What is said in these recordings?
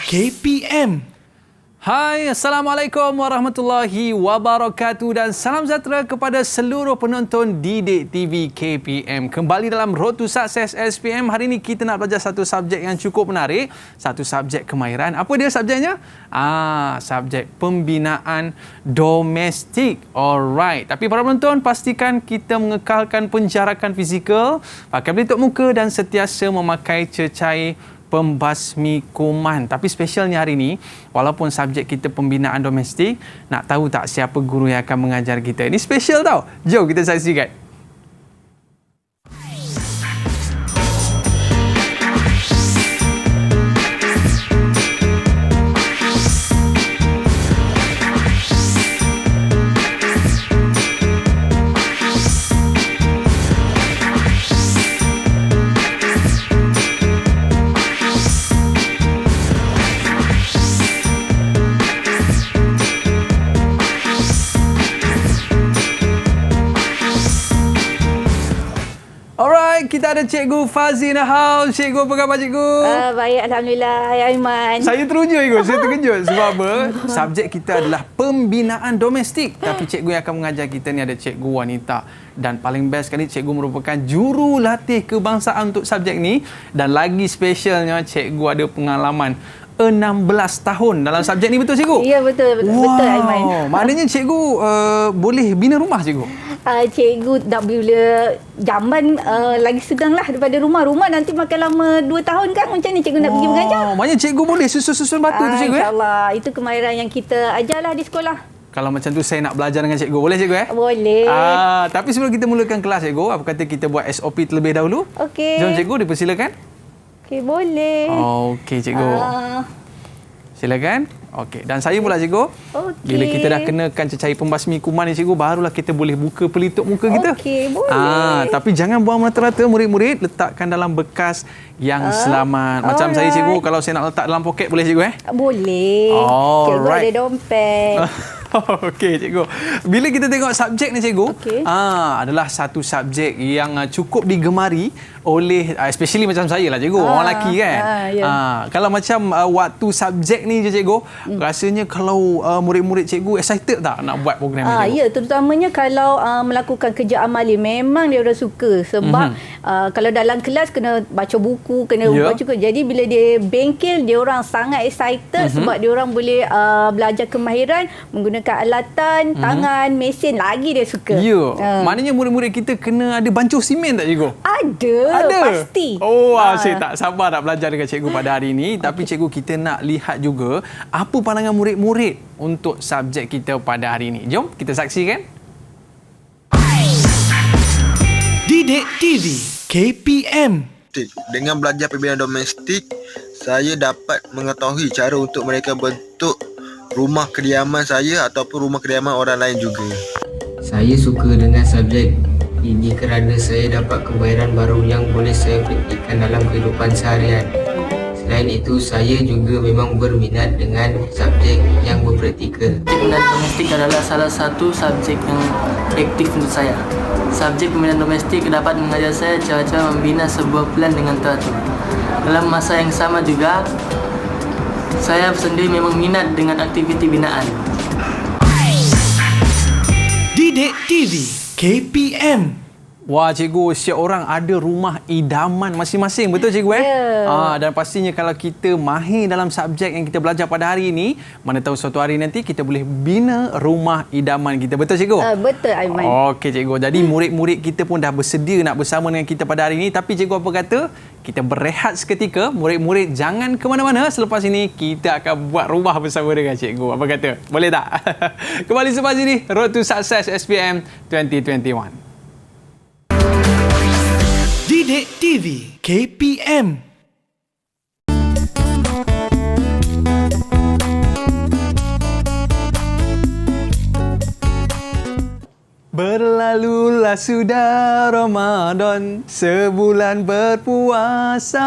KPM. Hai, Assalamualaikum warahmatullahi wabarakatuh dan salam sejahtera kepada seluruh penonton Didik TV KPM. Kembali dalam Road to Success SPM. Hari ini kita nak belajar satu subjek yang cukup menarik, satu subjek kemahiran. Apa dia subjeknya? Subjek pembinaan domestik. Alright. Tapi para penonton, pastikan kita mengekalkan penjarakan fizikal, pakai pelitup muka dan sentiasa memakai cecair pembasmi kuman. Tapi spesialnya hari ini, walaupun subjek kita pembinaan domestik, nak tahu tak siapa guru yang akan mengajar kita? Ini spesial tau. Jom kita saksikan. Kita ada Cikgu Fazi in the house. Cikgu, apa khabar Cikgu? Baik, Alhamdulillah. Hai Aiman. Saya teruja Cikgu. Saya terkejut. Sebab apa? Subjek kita adalah pembinaan domestik. Tapi Cikgu yang akan mengajar kita ni ada Cikgu wanita. Dan paling best sekali, Cikgu merupakan jurulatih kebangsaan untuk subjek ni. Dan lagi spesialnya, Cikgu ada pengalaman 16 tahun dalam subjek ni. Betul Cikgu? Ya, betul. Betul Aiman. Maknanya Cikgu boleh bina rumah Cikgu? Cikgu dah bila zaman lagi sedang lah daripada rumah. Rumah nanti makan lama 2 tahun kan. Macam ni cikgu nak pergi mengajar. Maknanya cikgu boleh susun-susun batu tu cikgu? InsyaAllah. Itu kemahiran yang kita ajarlah di sekolah. Kalau macam tu saya nak belajar dengan cikgu. Boleh cikgu? Boleh. Tapi sebelum kita mulakan kelas cikgu, apa kata kita buat SOP terlebih dahulu? Okey. Jom cikgu, dipersilakan. Okey, boleh. Okey cikgu. Silakan. Okey, dan saya pula cikgu. Okey. Bila kita dah kenakan cecair pembasmi kuman ni cikgu, barulah kita boleh buka pelitup muka kita. Okey, boleh. Tapi jangan buang merata-rata murid-murid, letakkan dalam bekas yang selamat. Macam saya cikgu, kalau saya nak letak dalam poket boleh cikgu Boleh. Cikgu ada dompet. Okey cikgu. Bila kita tengok subjek ni cikgu, adalah satu subjek yang cukup digemari oleh especially macam saya lah cikgu, orang lelaki kan. Kalau macam waktu subjek ni je cikgu, rasanya kalau murid-murid cikgu excited tak nak buat program ni cikgu? Ya, terutamanya kalau melakukan kerja amali memang dia orang suka sebab kalau dalam kelas kena baca buku, kena baca buku. Jadi bila dia bengkel, dia orang sangat excited sebab dia orang boleh belajar kemahiran menggunakan alatan, tangan, mesin, lagi dia suka. Maknanya murid-murid kita kena ada bancuh simen tak cikgu? Ada. Pasti. Saya tak sabar nak belajar dengan cikgu pada hari ini. Tapi cikgu, kita nak lihat juga apa pandangan murid-murid untuk subjek kita pada hari ini. Jom kita saksikan. Didik TV KPM. Dengan belajar pembinaan domestik, saya dapat mengetahui cara untuk mereka bentuk rumah kediaman saya ataupun rumah kediaman orang lain juga. Saya suka dengan subjek ini kerana saya dapat kemahiran baru yang boleh saya praktikkan dalam kehidupan seharian. Selain itu, saya juga memang berminat dengan subjek yang berpraktikal. Pembinaan domestik adalah salah satu subjek yang aktif untuk saya. Subjek pembinaan domestik dapat mengajar saya cara-cara membina sebuah plan dengan teratur. Dalam masa yang sama juga, saya sendiri memang minat dengan aktiviti binaan. Didik TV KPM. Wah cikgu, setiap orang ada rumah idaman masing-masing. Betul cikgu Dan pastinya kalau kita mahir dalam subjek yang kita belajar pada hari ini, mana tahu suatu hari nanti kita boleh bina rumah idaman kita. Betul cikgu? Betul Aiman. Okey cikgu. Jadi murid-murid kita pun dah bersedia nak bersama dengan kita pada hari ini. Tapi cikgu apa kata? Kita berehat seketika. Murid-murid jangan ke mana-mana. Selepas ini kita akan buat rumah bersama dengan cikgu. Apa kata? Boleh tak? Kembali selepas ini, Road to Success SPM 2021. Didik TV KPM. Berlalulah sudah Ramadan, sebulan berpuasa.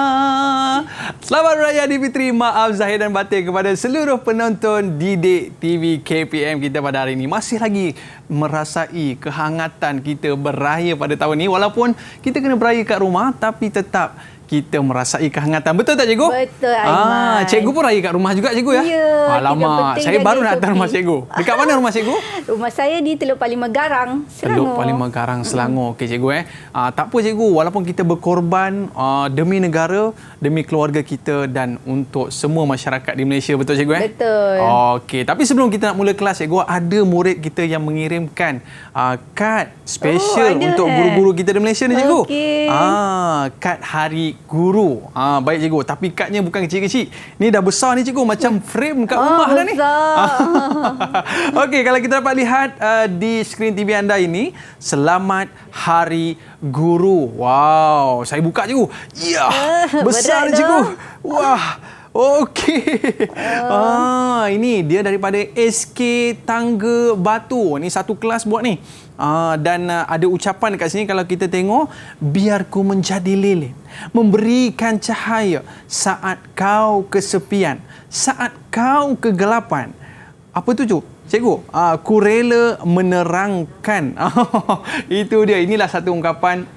Selamat Raya Aidilfitri, maaf zahir dan batin kepada seluruh penonton Didik TV KPM kita pada hari ini. Masih lagi merasai kehangatan kita beraya pada tahun ini. Walaupun kita kena beraya kat rumah, tapi tetap kita merasai kehangatan. Betul tak cikgu? Betul, Aiman. Cikgu pun raya kat rumah juga cikgu ya? Ya, yang Alamak, penting saya jadi baru nak datang SOP. rumah cikgu. Dekat mana rumah cikgu? Rumah saya di Teluk Palima Garang, Teluk Selangor. Palima Garang, Selangor. Okey cikgu tak apa cikgu, walaupun kita berkorban demi negara, demi keluarga kita dan untuk semua masyarakat di Malaysia, betul cikgu Betul. Okey, tapi sebelum kita nak mula kelas cikgu, ada murid kita yang mengirimkan kad special ada, untuk guru-guru kita di Malaysia ni cikgu. Okey. Kad Hari Guru. Baik cikgu, tapi kadnya bukan kecil-kecil. Ni dah besar ni cikgu, macam frame kat rumah dah ni. Besar. Okey, kalau kita dapat lihat di skrin TV anda ini, Selamat Hari Guru. Wow, saya buka cikgu. Ya, besar ni berat cikgu. dah. Wah. Okey. Ini dia daripada SK Tangga Batu. Ni satu kelas buat ni. Dan ada ucapan dekat sini kalau kita tengok, biar ku menjadi lilin, memberikan cahaya saat kau kesepian, saat kau kegelapan. Apa tu cikgu? Ku rela menerangkan. Itu dia. Inilah satu ungkapan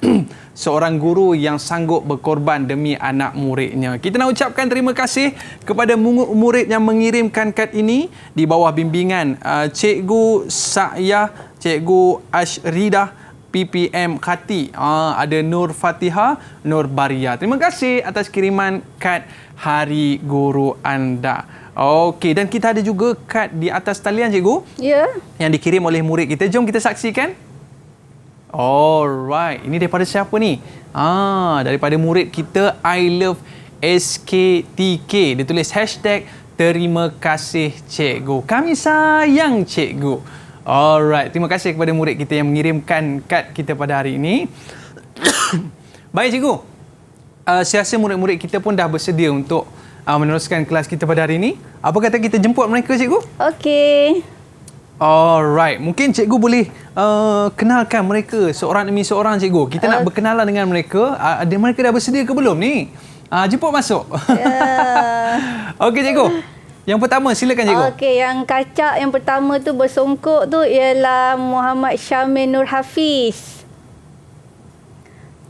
seorang guru yang sanggup berkorban demi anak muridnya. Kita nak ucapkan terima kasih kepada murid yang mengirimkan kad ini di bawah bimbingan Cikgu Sa'yah, Cikgu Ashridah, PPM Khati, ada Nur Fatihah, Nur Baria. Terima kasih atas kiriman kad Hari Guru anda. Okey, dan kita ada juga kad di atas talian cikgu Ya. yang dikirim oleh murid kita. Jom kita saksikan. Alright, ini daripada siapa ni? Daripada murid kita, I love SKTK. Dia tulis hashtag terima kasih cikgu. Kami sayang cikgu. Alright, terima kasih kepada murid kita yang mengirimkan kad kita pada hari ini. Baik cikgu. Saya rasa murid-murid kita pun dah bersedia untuk meneruskan kelas kita pada hari ini. Apa kata kita jemput mereka cikgu? Okey. Alright, mungkin cikgu boleh kenalkan mereka seorang demi seorang cikgu. Kita nak berkenalan dengan mereka. Mereka dah bersedia ke belum ni? Jemput masuk. Okey cikgu. Yang pertama silakan cikgu. Okey, yang kacak yang pertama tu bersongkok tu ialah Muhammad Syamil Nur Hafiz.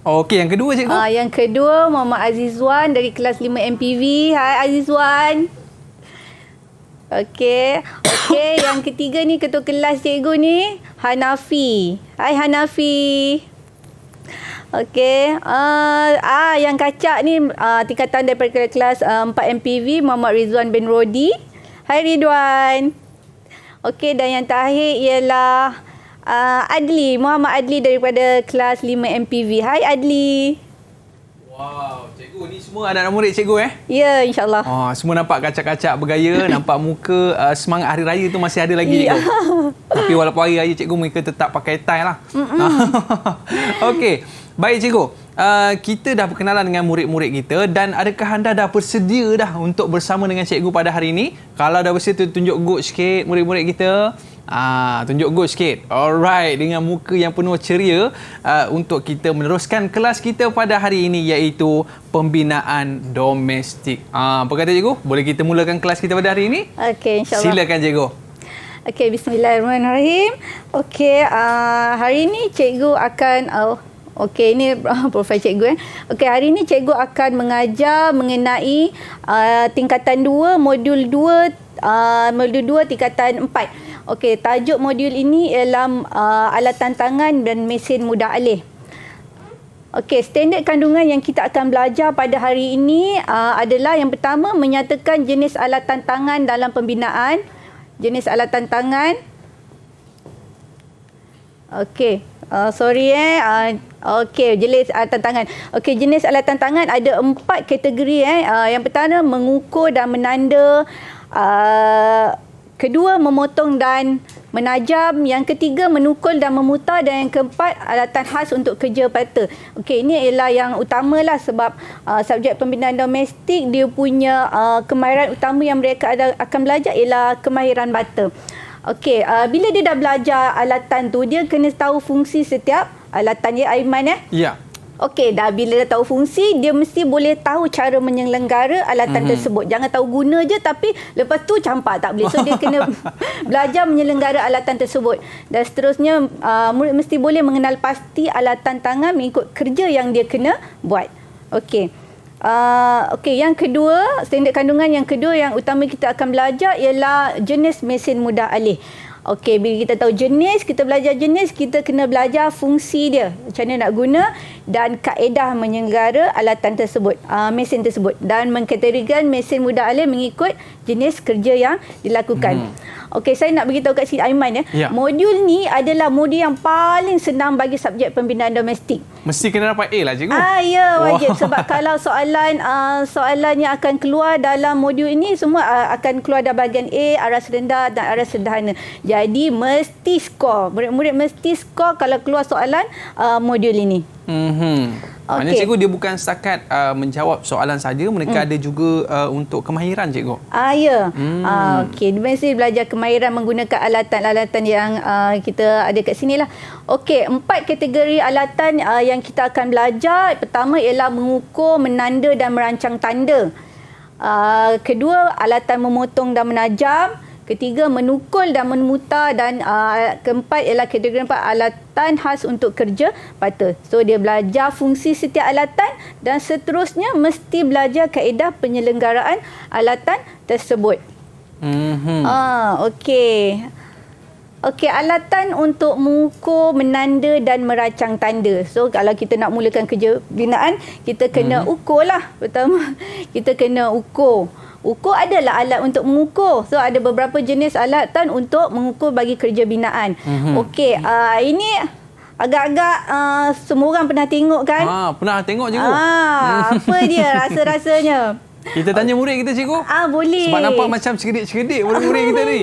Okey, yang kedua cikgu. Yang kedua Muhammad Azizwan dari kelas 5 MPV. Hai Azizwan. Okey, yang ketiga ni ketua kelas cikgu ni Hanafi. Hai Hanafi. Okey, yang kacak ni tingkatan daripada kelas 4 MPV Muhammad Rizwan bin Rodi. Hai Ridwan. Okey, dan yang terakhir ialah Adli, Muhammad Adli daripada kelas 5 MPV. Hai Adli. Wow, cikgu ni semua anak-anak murid cikgu Ya, insyaAllah. Semua nampak kacak-kacak bergaya, nampak muka semangat hari raya tu masih ada lagi cikgu. Tapi walaupun hari raya cikgu mereka tetap pakai tie lah. Okey, baik cikgu. Kita dah berkenalan dengan murid-murid kita dan adakah anda dah bersedia dah untuk bersama dengan cikgu pada hari ini? Kalau dah bersedia, tunjuk good sikit murid-murid kita. Tunjuk good sikit. Alright, dengan muka yang penuh ceria untuk kita meneruskan kelas kita pada hari ini, iaitu pembinaan domestik. Apa kata cikgu? Boleh kita mulakan kelas kita pada hari ini? Okey, insyaAllah. Silakan cikgu. Okey, bismillahirrahmanirrahim. Okey, hari ini cikgu akan okey, ini profil cikgu Okey, hari ini cikgu akan mengajar mengenai tingkatan 2 modul 2 tingkatan 4. Okey, tajuk modul ini ialah alatan tangan dan mesin mudah alih. Okey, standard kandungan yang kita akan belajar pada hari ini adalah yang pertama, menyatakan jenis alatan tangan dalam pembinaan. Jenis alatan tangan. Okey, okey, jenis alatan tangan. Okey, jenis alatan tangan ada 4 kategori Yang pertama, mengukur dan menanda. Kedua, memotong dan menajam. Yang ketiga, menukul dan memutar. Dan yang keempat, alatan khas untuk kerja bata. Okey, ini ialah yang utamalah sebab subjek pembinaan domestik dia punya kemahiran utama yang mereka akan belajar ialah kemahiran bata. Okey, bila dia dah belajar alatan tu, dia kena tahu fungsi setiap alatan Aiman Ya. Okey, dah bila dah tahu fungsi, dia mesti boleh tahu cara menyelenggara alatan tersebut. Jangan tahu guna je tapi lepas tu campak, tak boleh. So dia kena belajar menyelenggara alatan tersebut. Dan seterusnya murid mesti boleh mengenal pasti alatan tangan mengikut kerja yang dia kena buat. Okey. Okey, yang kedua, standard kandungan yang kedua yang utama kita akan belajar ialah jenis mesin mudah alih. Okey, bila kita tahu jenis, kita belajar jenis, kita kena belajar fungsi dia. Macam mana nak guna dan kaedah menyenggara alatan tersebut, mesin tersebut. Dan mengkategorikan mesin mudah alih mengikut jenis kerja yang dilakukan. Okey, saya nak beritahu kat Siti Aiman ya. Modul ni adalah modul yang paling senang bagi subjek pembinaan domestik. Mesti kena dapat A lah cikgu. Ya, wajib. Sebab kalau soalan yang akan keluar dalam modul ini semua akan keluar dari bahagian A, aras rendah dan aras sederhana. Jadi mesti skor. Murid-murid mesti skor kalau keluar soalan modul ini. Maknanya cikgu dia bukan setakat menjawab soalan saja, mereka ada juga untuk kemahiran cikgu. Ya. Okey, dia mesti belajar kemahiran menggunakan alatan-alatan yang kita ada kat sini lah. Okey, 4 kategori alatan yang kita akan belajar. Pertama ialah mengukur, menanda dan merancang tanda. Kedua, alatan memotong dan menajam. Ketiga, menukul dan memutar. Dan keempat ialah kategori 4, alatan khas untuk kerja bata. So, dia belajar fungsi setiap alatan dan seterusnya mesti belajar kaedah penyelenggaraan alatan tersebut. Okey. Okey, alatan untuk mengukur, menanda dan merancang tanda. So, kalau kita nak mulakan kerja binaan, kita kena ukur lah. Pertama, kita kena ukur. Ukur adalah alat untuk mengukur. So, ada beberapa jenis alatan untuk mengukur bagi kerja binaan. Okey, ini agak-agak semua orang pernah tengok kan? Pernah tengok cikgu. Apa dia rasa-rasanya? Kita tanya murid kita cikgu. Boleh. Sebab nampak macam cerdik-cerdik murid-murid kita ni.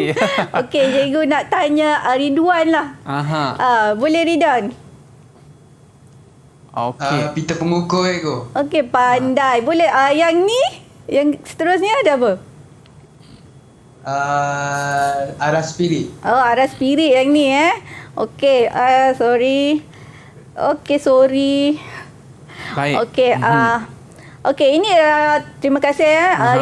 Okey, cikgu nak tanya Ridwan lah. Boleh Ridwan? Okey. Pita pengukur cikgu. Okey, pandai. Boleh yang ni? Yang seterusnya ada apa? Aras spirit. Aras spirit yang ni Okey, sorry. Okey, sorry. Baik. Okey, okey, ini terima kasih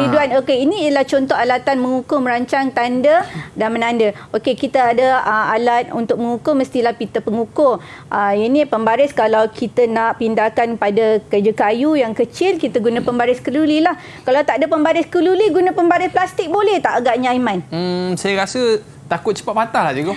Ridwan. Okey, ini ialah contoh alatan mengukur, merancang tanda dan menanda. Okey, kita ada alat untuk mengukur, mestilah pita pengukur. Ini pembaris kalau kita nak pindahkan pada kerja kayu yang kecil, kita guna pembaris keluli lah. Kalau tak ada pembaris keluli, guna pembaris plastik boleh tak agaknya Aiman? Saya rasa takut cepat patah lah cikgu.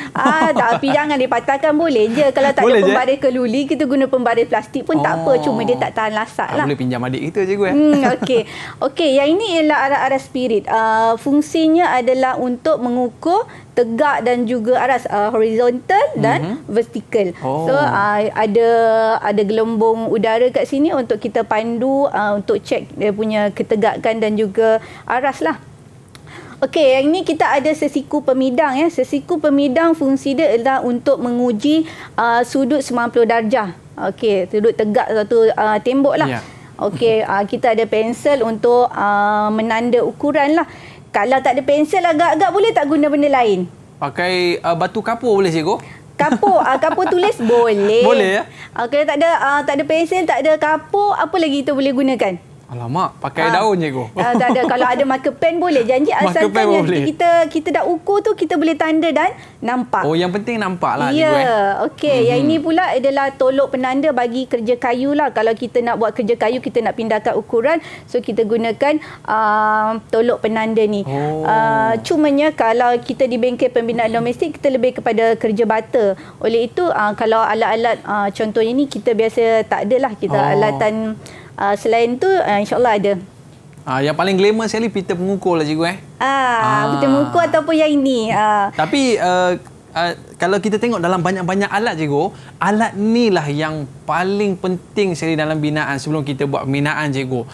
Tapi jangan dipatahkan, boleh je. Kalau tak boleh ada pembaris keluli, kita guna pembaris plastik pun tak apa. Cuma dia tak tahan lasak lah. Boleh pinjam adik kita cikgu Okey. Okey, yang ini ialah aras spirit. Fungsinya adalah untuk mengukur tegak dan juga aras horizontal dan vertikal. So ada gelembung udara kat sini untuk kita pandu untuk cek dia punya ketegakan dan juga aras lah. Okey, yang ni kita ada sesiku pemidang Sesiku pemidang fungsi dia adalah untuk menguji sudut 90 darjah. Okey, sudut tegak satu tembok lah. Okey, kita ada pensel untuk menanda ukuran lah. Kalau tak ada pensel, agak-agak boleh tak guna benda lain? Pakai batu kapur boleh cikgu? Kapur tulis boleh. Boleh ya? Kalau tak ada pensel, tak ada kapur, apa lagi kita boleh gunakan? Alamak, pakai daun cikgu. Tak ada. Kalau ada marker pen boleh. Janji asalkan yang kita dah ukur tu kita boleh tanda dan nampak. Yang penting nampak lah cikgu. Okey, yang ini pula adalah tolok penanda bagi kerja kayu lah. Kalau kita nak buat kerja kayu, kita nak pindahkan ukuran, so kita gunakan tolok penanda ni. Cumanya kalau kita di bengkel pembinaan domestik, kita lebih kepada kerja bata. Oleh itu, kalau alat-alat contohnya ni kita biasa tak ada lah. Kita alatan selain tu insyaAllah ada. Yang paling glamour sekali pita pengukur lah cikgu pita pengukur ataupun yang ini. Tapi kalau kita tengok dalam banyak-banyak alat cikgu, alat ni lah yang paling penting sekali dalam binaan sebelum kita buat pembinaan cikgu.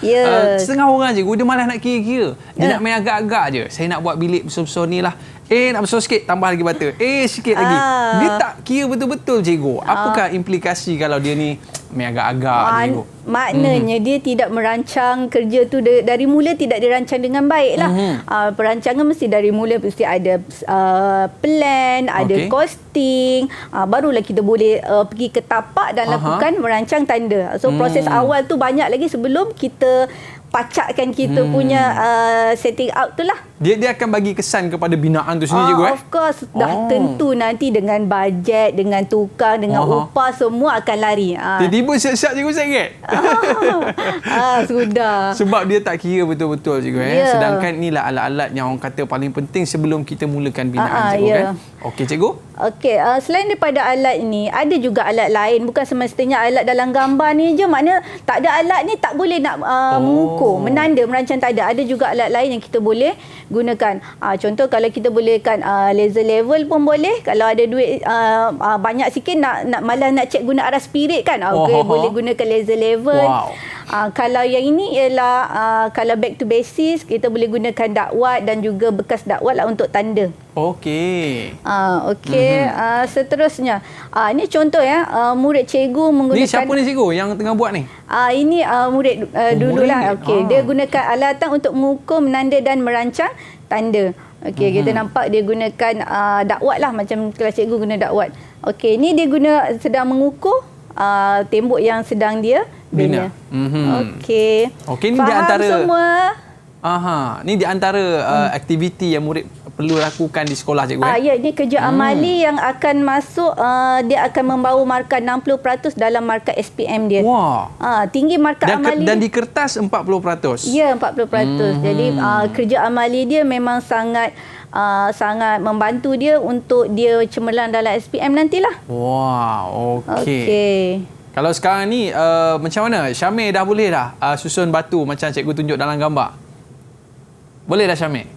Setengah orang cikgu dia malas nak kira-kira. Dia nak main agak-agak je. Saya nak buat bilik besar-besar ni lah. Nak besar sikit, tambah lagi bata. Sikit lagi. Dia tak kira betul-betul cikgu. Apakah implikasi kalau dia ni main agak-agak cikgu? Maknanya dia tidak merancang kerja tu dari mula, tidak dirancang dengan baik lah. Perancangan mesti dari mula mesti ada plan, ada costing. Barulah kita boleh pergi ke tapak dan lakukan merancang tanda. So proses awal tu banyak lagi sebelum kita pacakkan kita punya setting out tu lah. Dia akan bagi kesan kepada binaan tu sendiri cikgu Of course, dah tentu nanti dengan bajet, dengan tukang, dengan upah semua akan lari. Tiba-tiba siap-siap cikgu RM1. Sudah. Sebab dia tak kira betul-betul cikgu Ya. Sedangkan inilah alat-alat yang orang kata paling penting sebelum kita mulakan binaan cikgu ya. kan. Okey cikgu. Okey, selain daripada alat ni, ada juga alat lain. Bukan semestinya alat dalam gambar ni je. Maknanya tak ada alat ni tak boleh nak mengukur, menanda, merancang, tak ada. Ada juga alat lain yang kita boleh gunakan. Contoh kalau kita bolehkan laser level pun boleh. Kalau ada duit banyak sikit nak malas nak cek guna arah spirit kan. Okey, boleh gunakan laser level. Wow. Kalau yang ini ialah kalau back to basics, kita boleh gunakan dakwat dan juga bekas dakwat lah untuk tanda. Okey. Okey. Seterusnya, ini contoh ya, murid cikgu menggunakan. Ni siapa ni cikgu yang tengah buat ni? Ini murid dululah. Okey, dia gunakan alatan untuk mengukur, menanda dan merancang tanda. Okey, kita nampak dia gunakan dakwat lah, macam kelas cikgu guna dakwat. Okey, ni dia sedang mengukur tembok yang sedang dia bina. Okey. Okey, ni faham di antara semua. Ni di antara aktiviti yang murid perlu lakukan di sekolah cikgu. Ya, ini kerja amali yang akan masuk, dia akan membawa markah 60% dalam markah SPM dia. Wah. Tinggi markah amali. Dan di kertas 40%. Ya, 40%. Jadi kerja amali dia memang sangat membantu dia untuk dia cemerlang dalam SPM nantilah. Wah, okey. Okey. Kalau sekarang ni macam mana? Syamil dah boleh dah susun batu macam cikgu tunjuk dalam gambar? Boleh dah Syamil?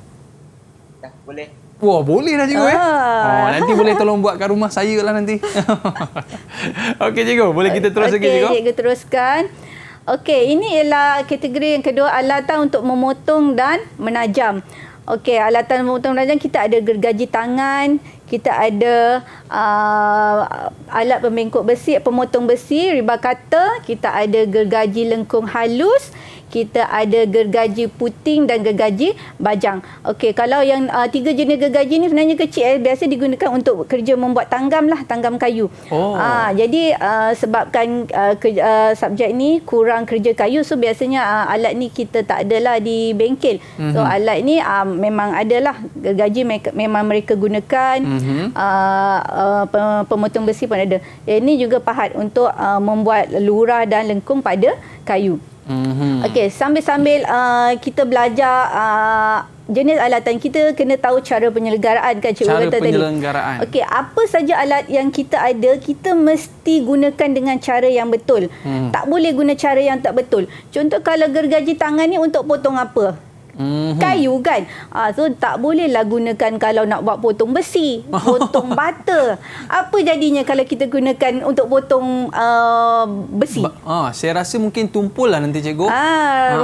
Dah, boleh. Wah, boleh dah cikgu nanti boleh tolong buat kat rumah saya lah nanti. Okey cikgu, boleh kita terus lagi cikgu? Okey, cikgu teruskan. Okey, ini ialah kategori yang kedua, alatan untuk memotong dan menajam. Okey, alatan memotong dan menajam, kita ada gergaji tangan, kita ada alat pembengkok besi, pemotong besi, riba cutter, kita ada gergaji lengkung halus, kita ada gergaji puting dan gergaji bajang. Okey, kalau yang 3 jenis gergaji ni sebenarnya kecil, biasa digunakan untuk kerja membuat tanggam lah, tanggam kayu. Jadi sebabkan subjek ni kurang kerja kayu, so biasanya alat ni kita tak adalah di bengkel. So alat ni memang adalah gergaji memang mereka gunakan. Pemotong besi pun ada. Ini juga pahat untuk membuat lurah dan lengkung pada kayu. Okey, sambil-sambil kita belajar jenis alatan, kita kena tahu cara penyelenggaraan kan cikgu kata tadi. Cara penyelenggaraan. Okey, apa saja alat yang kita ada, kita mesti gunakan dengan cara yang betul. Tak boleh guna cara yang tak betul. Contoh kalau gergaji tangan ni untuk potong apa? Kayu kan. So tak bolehlah gunakan kalau nak buat potong besi, potong bata. Apa jadinya kalau kita gunakan untuk potong besi? Saya rasa mungkin tumpul lah nanti cikgu.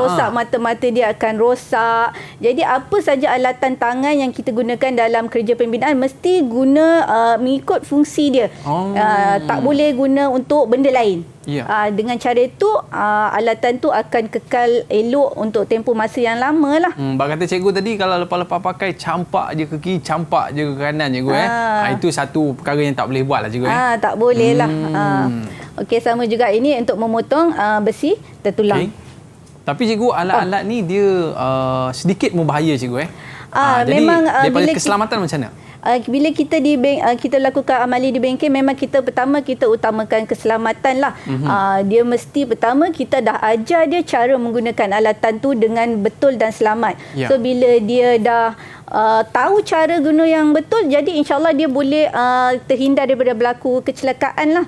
Rosak mata-mata dia akan rosak. Jadi apa saja alatan tangan yang kita gunakan dalam kerja pembinaan mesti guna mengikut fungsi dia. Tak boleh guna untuk benda lain. Dengan cara itu alatan tu akan kekal elok untuk tempoh masa yang lama lah. Bak kata cikgu tadi, kalau lepas-lepas pakai campak je ke kiri, campak je ke kanan cikgu. Itu satu perkara yang tak boleh buat lah cikgu. Tak boleh lah. Okey, sama juga ini untuk memotong besi tertulang. Tapi cikgu, alat-alat ni dia sedikit membahaya cikgu. Jadi memang daripada keselamatan macam mana? Bila kita kita lakukan amali di bengkel, memang kita pertama kita utamakan keselamatan lah. Dia mesti pertama kita dah ajar dia cara menggunakan alatan tu dengan betul dan selamat. So bila dia dah tahu cara guna yang betul, jadi insyaAllah dia boleh terhindar daripada berlaku kecelakaan lah.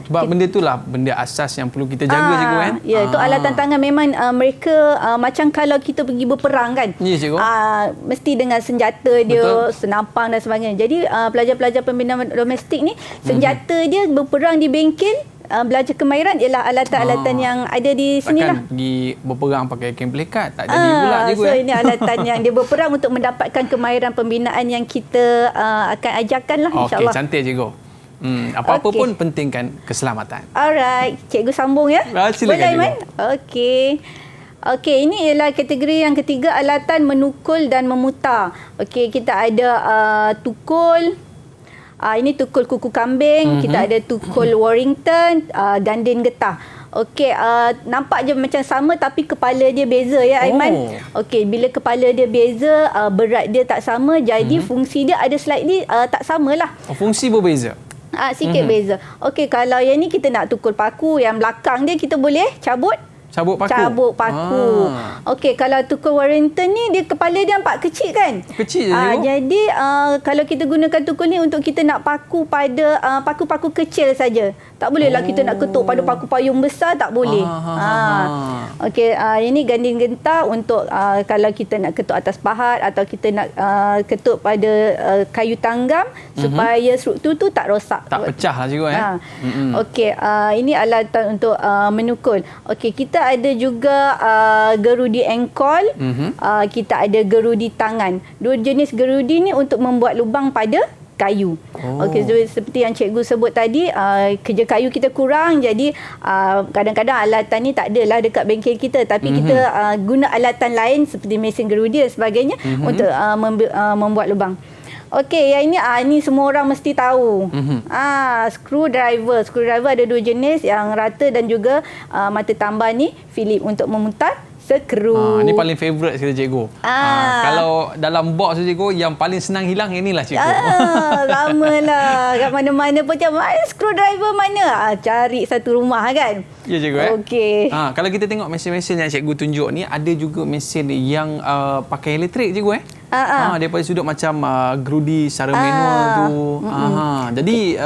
Sebab benda tu lah benda asas yang perlu kita jaga cikgu kan. Ya, itu alatan tangan memang mereka macam kalau kita pergi berperang kan. Ya cikgu. Mesti dengan senjata dia, senapang dan sebagainya. Jadi pelajar-pelajar pembinaan domestik ni, senjata dia berperang di bengkel, belajar kemahiran ialah alatan-alatan yang ada di sini lah. Takkan pergi berperang pakai kain pelikat, tak jadi pula cikgu. So ini alatan yang dia berperang untuk mendapatkan kemahiran pembinaan yang kita akan ajarkan lah, insyaAllah. Okey, cantik cikgu. Apa-apa pun pentingkan keselamatan. Alright, cikgu sambung ya. Silakan boleh Aiman? Okey, ini ialah kategori yang ketiga, alatan menukul dan memutar. Okey, kita ada tukul. Ini tukul kuku kambing, kita ada tukul Warrington, gandin getah. Okey, nampak je macam sama tapi kepala dia beza ya Aiman. Okey, bila kepala dia beza, berat dia tak sama, jadi fungsi dia ada slightly tak samalah. Fungsi berbeza. Sikit beza. Okey, kalau yang ni kita nak tukul paku, yang belakang dia kita boleh cabut Cabut paku. Okey, kalau tukul Warrington ni, dia kepala dia nampak kecil kan? Kecil je. Cikgu. Jadi kalau kita gunakan tukul ni untuk kita nak paku pada paku-paku kecil saja. Tak bolehlah kita nak ketuk pada paku payung besar, tak boleh. Okey, ini ganding gentar untuk kalau kita nak ketuk atas pahat atau kita nak ketuk pada kayu tanggam supaya struktur tu tak rosak. Tak pecah lah cikgu. Okey, ini alatan untuk menukul. Okey, kita ada juga gerudi engkol, kita ada gerudi tangan. Dua jenis gerudi ni untuk membuat lubang pada kayu. Okey, so, seperti yang cikgu sebut tadi, kerja kayu kita kurang, jadi kadang-kadang alatan ni tak adalah dekat bengkel kita, tapi kita guna alatan lain seperti mesin gerudi dan sebagainya untuk membuat lubang. Okey, yang ini semua orang mesti tahu. Screwdriver ada dua jenis, yang rata dan juga mata tambah ni Philip untuk memutar skru. Ini paling favourite sekali cikgu. Kalau dalam box tu cikgu, yang paling senang hilang yang inilah cikgu. Lamalah. Kat mana-mana pun macam screwdriver mana? Cari satu rumah kan. Ya cikgu. Okey. Kalau kita tengok mesin-mesin yang cikgu tunjuk ni, ada juga mesin yang pakai elektrik cikgu daripada sudut macam gerudi secara manual tu. Jadi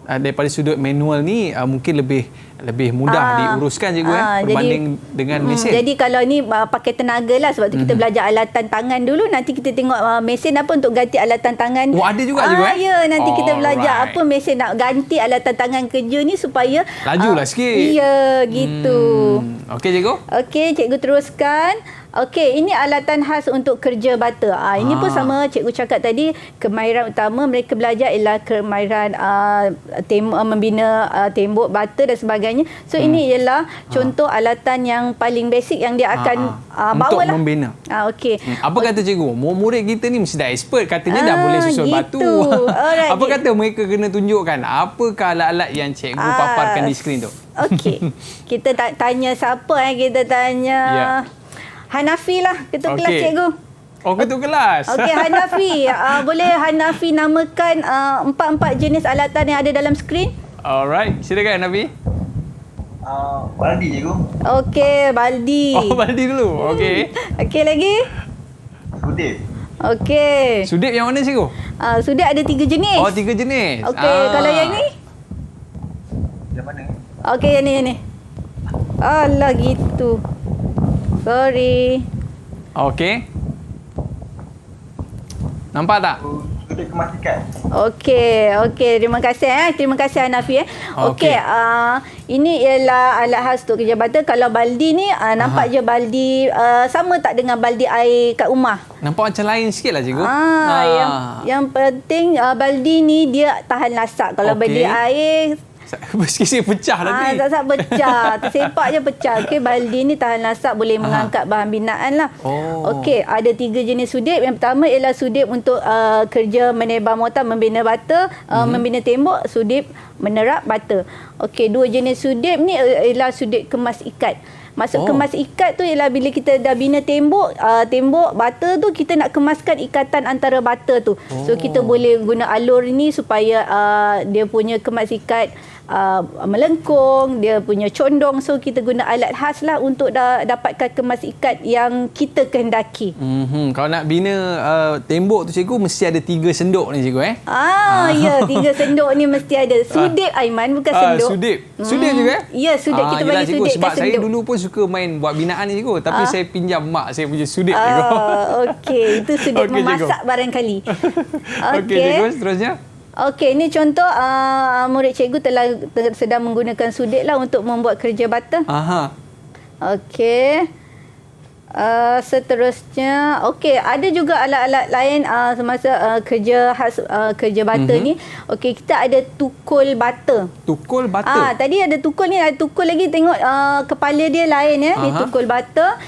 daripada sudut manual ni mungkin lebih mudah diuruskan cikgu berbanding dengan mesin. Jadi kalau ni pakai tenaga lah, sebab tu kita belajar alatan tangan dulu, nanti kita tengok mesin apa untuk ganti alatan tangan. Ada juga cikgu Ya, nanti kita belajar apa mesin nak ganti alatan tangan kerja ni supaya lajulah sikit. Ya, gitu. Okey cikgu. Okey, cikgu teruskan. Okey, ini alatan khas untuk kerja bata. Ini pun sama cikgu cakap tadi, kemahiran utama mereka belajar ialah kemahiran membina tembok, bata dan sebagainya. So ini ialah contoh alatan yang paling basic yang dia akan bawa untuk membina. Okey. Apa kata cikgu? Murid kita ni mesti dah expert, katanya dah boleh susun batu. Alright, apa kata mereka kena tunjukkan apakah alat-alat yang cikgu paparkan di skrin tu? Okey. Kita tanya siapa kita tanya Hanafi lah, ketua kelas cikgu. Ketua kelas. Okey, Hanafi. Boleh Hanafi namakan 4 jenis alatan yang ada dalam skrin? Alright, silakan Hanafi. Baldi cikgu. Okey, baldi. Baldi dulu. Okey. Okey, lagi? Sudip. Okey. Sudip yang mana cikgu? Sudip ada 3 jenis. 3 jenis. Okey, kalau yang ni? Yang mana? Okey, yang ni. Alah, gitu. Sorry. Okey. Nampak tak? Sudip kemas ikan. Okey. Terima kasih Terima kasih Hanafi Okey, ini ialah alat khas untuk kerja bata. Kalau baldi ni nampak je baldi sama tak dengan baldi air kat rumah? Nampak macam lain sikitlah cikgu. Yang penting baldi ni dia tahan lasak. Kalau baldi air Sikit-sikit pecah nanti. Tak pecah. Tersepak je pecah. Okey, baldi ni tahan lasak, boleh mengangkat bahan binaan lah. Okey, ada 3 jenis sudip. Yang pertama ialah sudip untuk kerja menebar mortar, membina bata, membina tembok, sudip menerap bata. Okey, 2 jenis sudip ni ialah sudip kemas ikat. Maksud kemas ikat tu ialah bila kita dah bina tembok bata tu, kita nak kemaskan ikatan antara bata tu. So kita boleh guna alur ni supaya dia punya kemas ikat melengkung, dia punya condong. So kita guna alat khas lah untuk dapatkan kemas ikat yang kita kehendaki. Kalau nak bina tembok tu cikgu, mesti ada 3 senduk ni cikgu Ya, 3 senduk ni mesti ada. Sudip Aiman, bukan senduk. Sudip juga Ya, sudip kita bagi cikgu, sudip sebab kat saya senduk. dulu pun suka main buat binaan ni cikgu, tapi saya pinjam mak saya punya sudip cikgu. Okey, itu sudip memasak cikgu. Barangkali. Okey cikgu, seterusnya. Okey, ini contoh murid cikgu sedang menggunakan sudip lah untuk membuat kerja bata. Okey. Seterusnya, okey, ada juga alat-alat lain semasa kerja khas kerja bata ni. Okey, kita ada tukul bata. Tukul bata. Tadi ada tukul ni, ada tukul lagi, tengok kepala dia lain Ni tukul bata.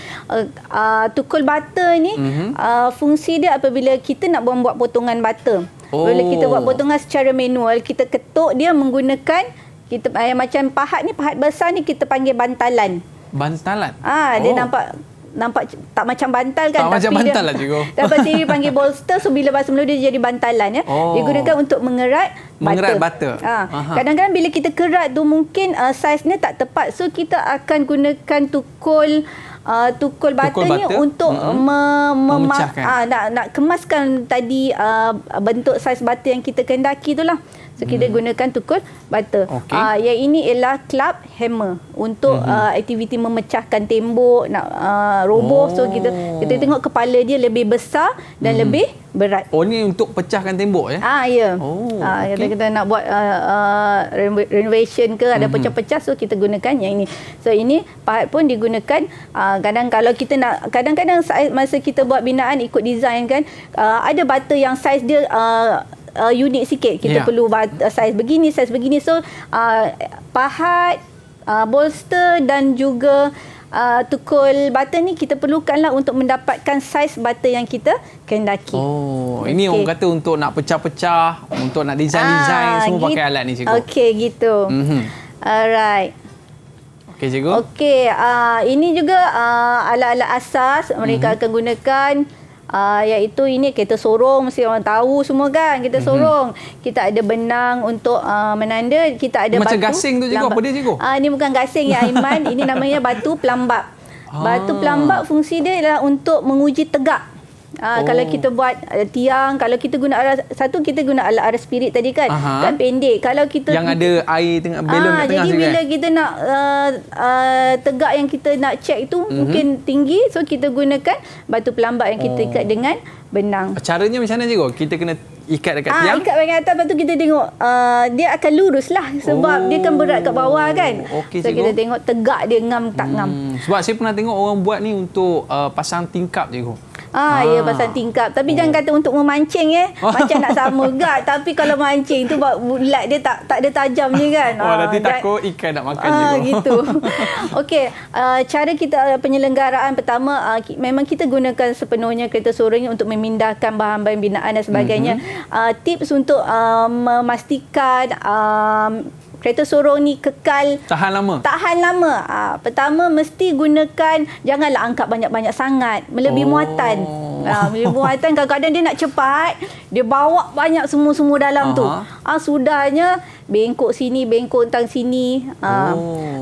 Tukul bata ni fungsi dia apabila kita nak membuat potongan bata. Bila kita buat potongan secara manual, kita ketuk dia menggunakan Kita macam pahat ni, pahat besar ni kita panggil bantalan. Bantalan? Dia nampak tak macam bantal kan, tak macam bantal lah cikgu. Dapat sendiri panggil bolster. So bila bahasa Melayu dia jadi bantalan ya. Digunakan untuk mengerat bata. Kadang-kadang bila kita kerat tu mungkin saiznya tak tepat. So kita akan gunakan tukul bata ni untuk memecahkan. Nak kemaskan tadi bentuk saiz bata yang kita kehendaki itulah. So kita gunakan tukul bata. Yang ini ialah club hammer untuk aktiviti memecahkan tembok, nak roboh. So kita tengok kepala dia lebih besar dan lebih berat. Ni untuk pecahkan tembok ya? Ya. Kita nak buat renovation ke, ada pecah-pecah, so kita gunakan yang ini. So ini pahat pun digunakan kadang-kadang masa kita buat binaan ikut design kan, ada bata yang saiz dia unik sikit. Kita perlu saiz begini. So pahat, bolster dan juga tukul bata ni kita perlukanlah untuk mendapatkan saiz bata yang kita kehendaki. Ini orang kata untuk nak pecah-pecah, untuk nak design semua pakai alat ni cikgu. Gitu. Alright. Okey cikgu. Ini juga alat-alat asas mereka akan gunakan. Iaitu ini kereta sorong, mesti orang tahu semua kan, kereta sorong. Kita ada benang untuk menanda, kita ada macam batu. Macam gasing tu cikgu, apa dia cikgu? Ini bukan gasing ya Aiman, ini namanya batu pelambab. Batu pelambab fungsi dia adalah untuk menguji tegak. Kalau kita buat tiang, kalau kita guna kita guna arah spirit tadi kan, kan pendek. Kalau kita yang ada air tengah belon kat tengah, jadi bila kita nak tegak yang kita nak check itu mungkin tinggi, so kita gunakan batu pelambab yang kita ikat dengan benang. Caranya macam mana cikgu? Kita kena ikat dekat tiang? Ikat bahagian atas, lepas tu kita tengok dia akan lurus lah sebab dia kan berat kat bawah kan. So kita tengok tegak dia ngam tak ngam. Sebab saya pernah tengok orang buat ni untuk pasang tingkap cikgu. Ya, pasang tingkap. Tapi jangan kata untuk memancing macam nak sama gak. Tapi kalau mancing tu bulat dia tak ada tajam ni kan. Nanti takut ikan nak makan cikgu. Gitu. Cara kita penyelenggaraan pertama, memang kita gunakan sepenuhnya kereta sorong untuk memindahkan bahan-bahan binaan dan sebagainya. Tips untuk memastikan kereta sorong ni kekal tahan lama. Pertama mesti gunakan, janganlah angkat banyak-banyak sangat, melebihi muatan. Melebihi muatan, kadang-kadang dia nak cepat, dia bawa banyak semua dalam tu. Sudahnya bengkok sini, bengkok tang sini.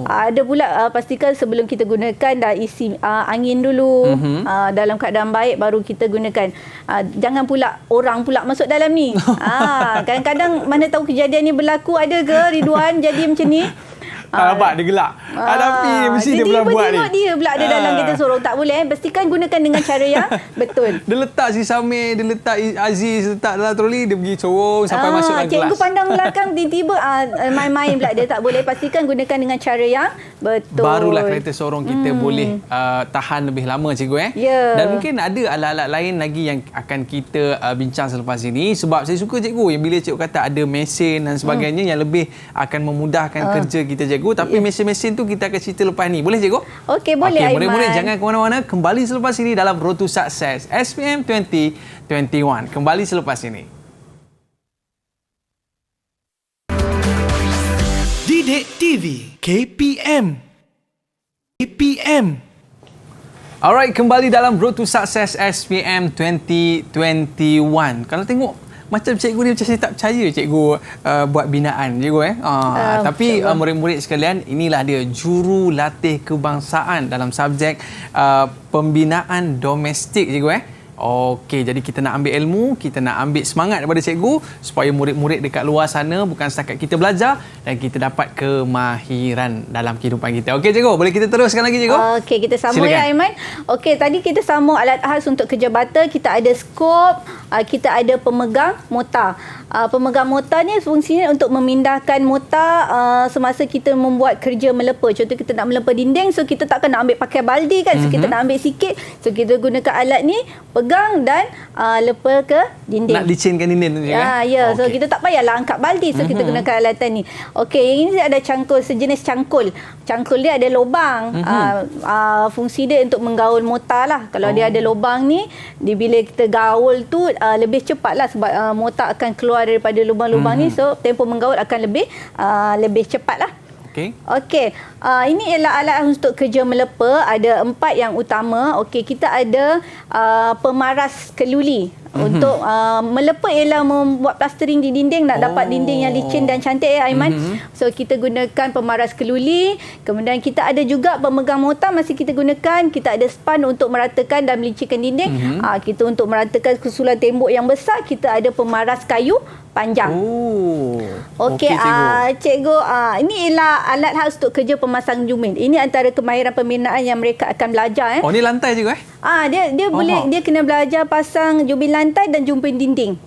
Ada pula pastikan sebelum kita gunakan dah isi angin dulu. Dalam keadaan baik baru kita gunakan. Jangan pula orang pula masuk dalam ni. Kadang-kadang mana tahu kejadian ni berlaku, ada ke Ridwan jadi macam ni? Tak dapat, dia gelak. Tapi mesti dia pula buat ni. Dia pula ada dalam kereta sorong. Tak boleh. Pastikan gunakan dengan cara yang betul. Dia letak si Samir, dia letak Aziz, letak dalam troli, dia pergi sorong sampai masuk dalam kelas. Cikgu pandang belakang, tiba-tiba main-main pula. Dia tak boleh. Pastikan gunakan dengan cara yang betul. Barulah kereta sorong kita boleh tahan lebih lama cikgu. Dan mungkin ada alat-alat lain lagi yang akan kita bincang selepas ini. Sebab saya suka cikgu yang bila cikgu kata ada mesin dan sebagainya yang lebih akan memudahkan kerja kita cikgu. Tapi mesin-mesin tu kita akan cerita lepas ni. Boleh cikgu? Okey, boleh Aiman. Murid-murid jangan ke mana-mana. Kembali selepas ini dalam Road to Success SPM 2021. Kembali selepas ini. Didik TV KPM. Alright, kembali dalam Road to Success SPM 2021. Kalau tengok macam cikgu ni, macam saya tak percaya cikgu buat binaan cikgu tapi murid-murid sekalian, inilah dia jurulatih kebangsaan dalam subjek pembinaan domestik cikgu. Okey, jadi kita nak ambil ilmu, kita nak ambil semangat daripada cikgu supaya murid-murid dekat luar sana bukan setakat kita belajar dan kita dapat kemahiran dalam kehidupan kita. Okey cikgu, boleh kita teruskan lagi cikgu? Okey, kita sambung ya Aiman. Okey, tadi kita sambung alat khas untuk kerja bata, kita ada skop, kita ada pemegang mortar. Pemegang mortar ni fungsinya untuk memindahkan mortar semasa kita membuat kerja melepa. Contoh kita nak melepa dinding, so kita takkan nak ambil pakai baldi kan, so kita nak ambil sikit, so kita gunakan alat ni, pegang dan lepa ke dinding. Nak licinkan dinding tu juga. So kita tak payahlah angkat baldi, so kita gunakan alatan ni. Okey, yang ini ada cangkul, sejenis cangkul. Cangkul dia ada lubang. Fungsi dia untuk menggaul mortar lah. Kalau dia ada lubang ni, bila kita gaul tu lebih cepatlah sebab motor akan keluar daripada lubang-lubang ni, so tempoh menggaut akan lebih cepatlah. Okey. Ini ialah alat untuk kerja melepa. Ada 4 yang utama. Okey, kita ada pemaras keluli. Untuk melepa ialah membuat plastering di dinding, nak dapat dinding yang licin dan cantik Aiman. So kita gunakan pemaras keluli. Kemudian kita ada juga pemegang mortar masih kita gunakan. Kita ada span untuk meratakan dan melicirkan dinding. Kita untuk meratakan susulan tembok yang besar, kita ada pemaras kayu panjang. Okey, cikgu, ini ialah alat khas untuk kerja pemasang jubin. Ini antara kemahiran pembinaan yang mereka akan belajar. Oh, ni lantai juga Dia boleh, dia kena belajar pasang jubin lantai dan jubin dinding.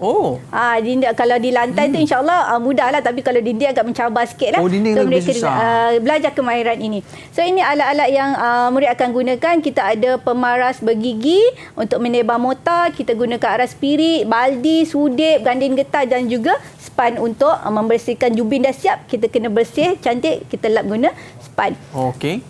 Kalau di lantai tu insya-Allah mudahlah, tapi kalau dinding agak mencabar sikitlah. Dinding so lebih mereka susah. Belajar kemahiran ini. So ini alat-alat yang murid akan gunakan. Kita ada pemaras bergigi untuk menebar mortar, kita gunakan aras spirit, baldi, sudip, ganding getah dan juga span untuk membersihkan jubin dah siap. Kita kena bersih cantik, kita lap guna span. Okey.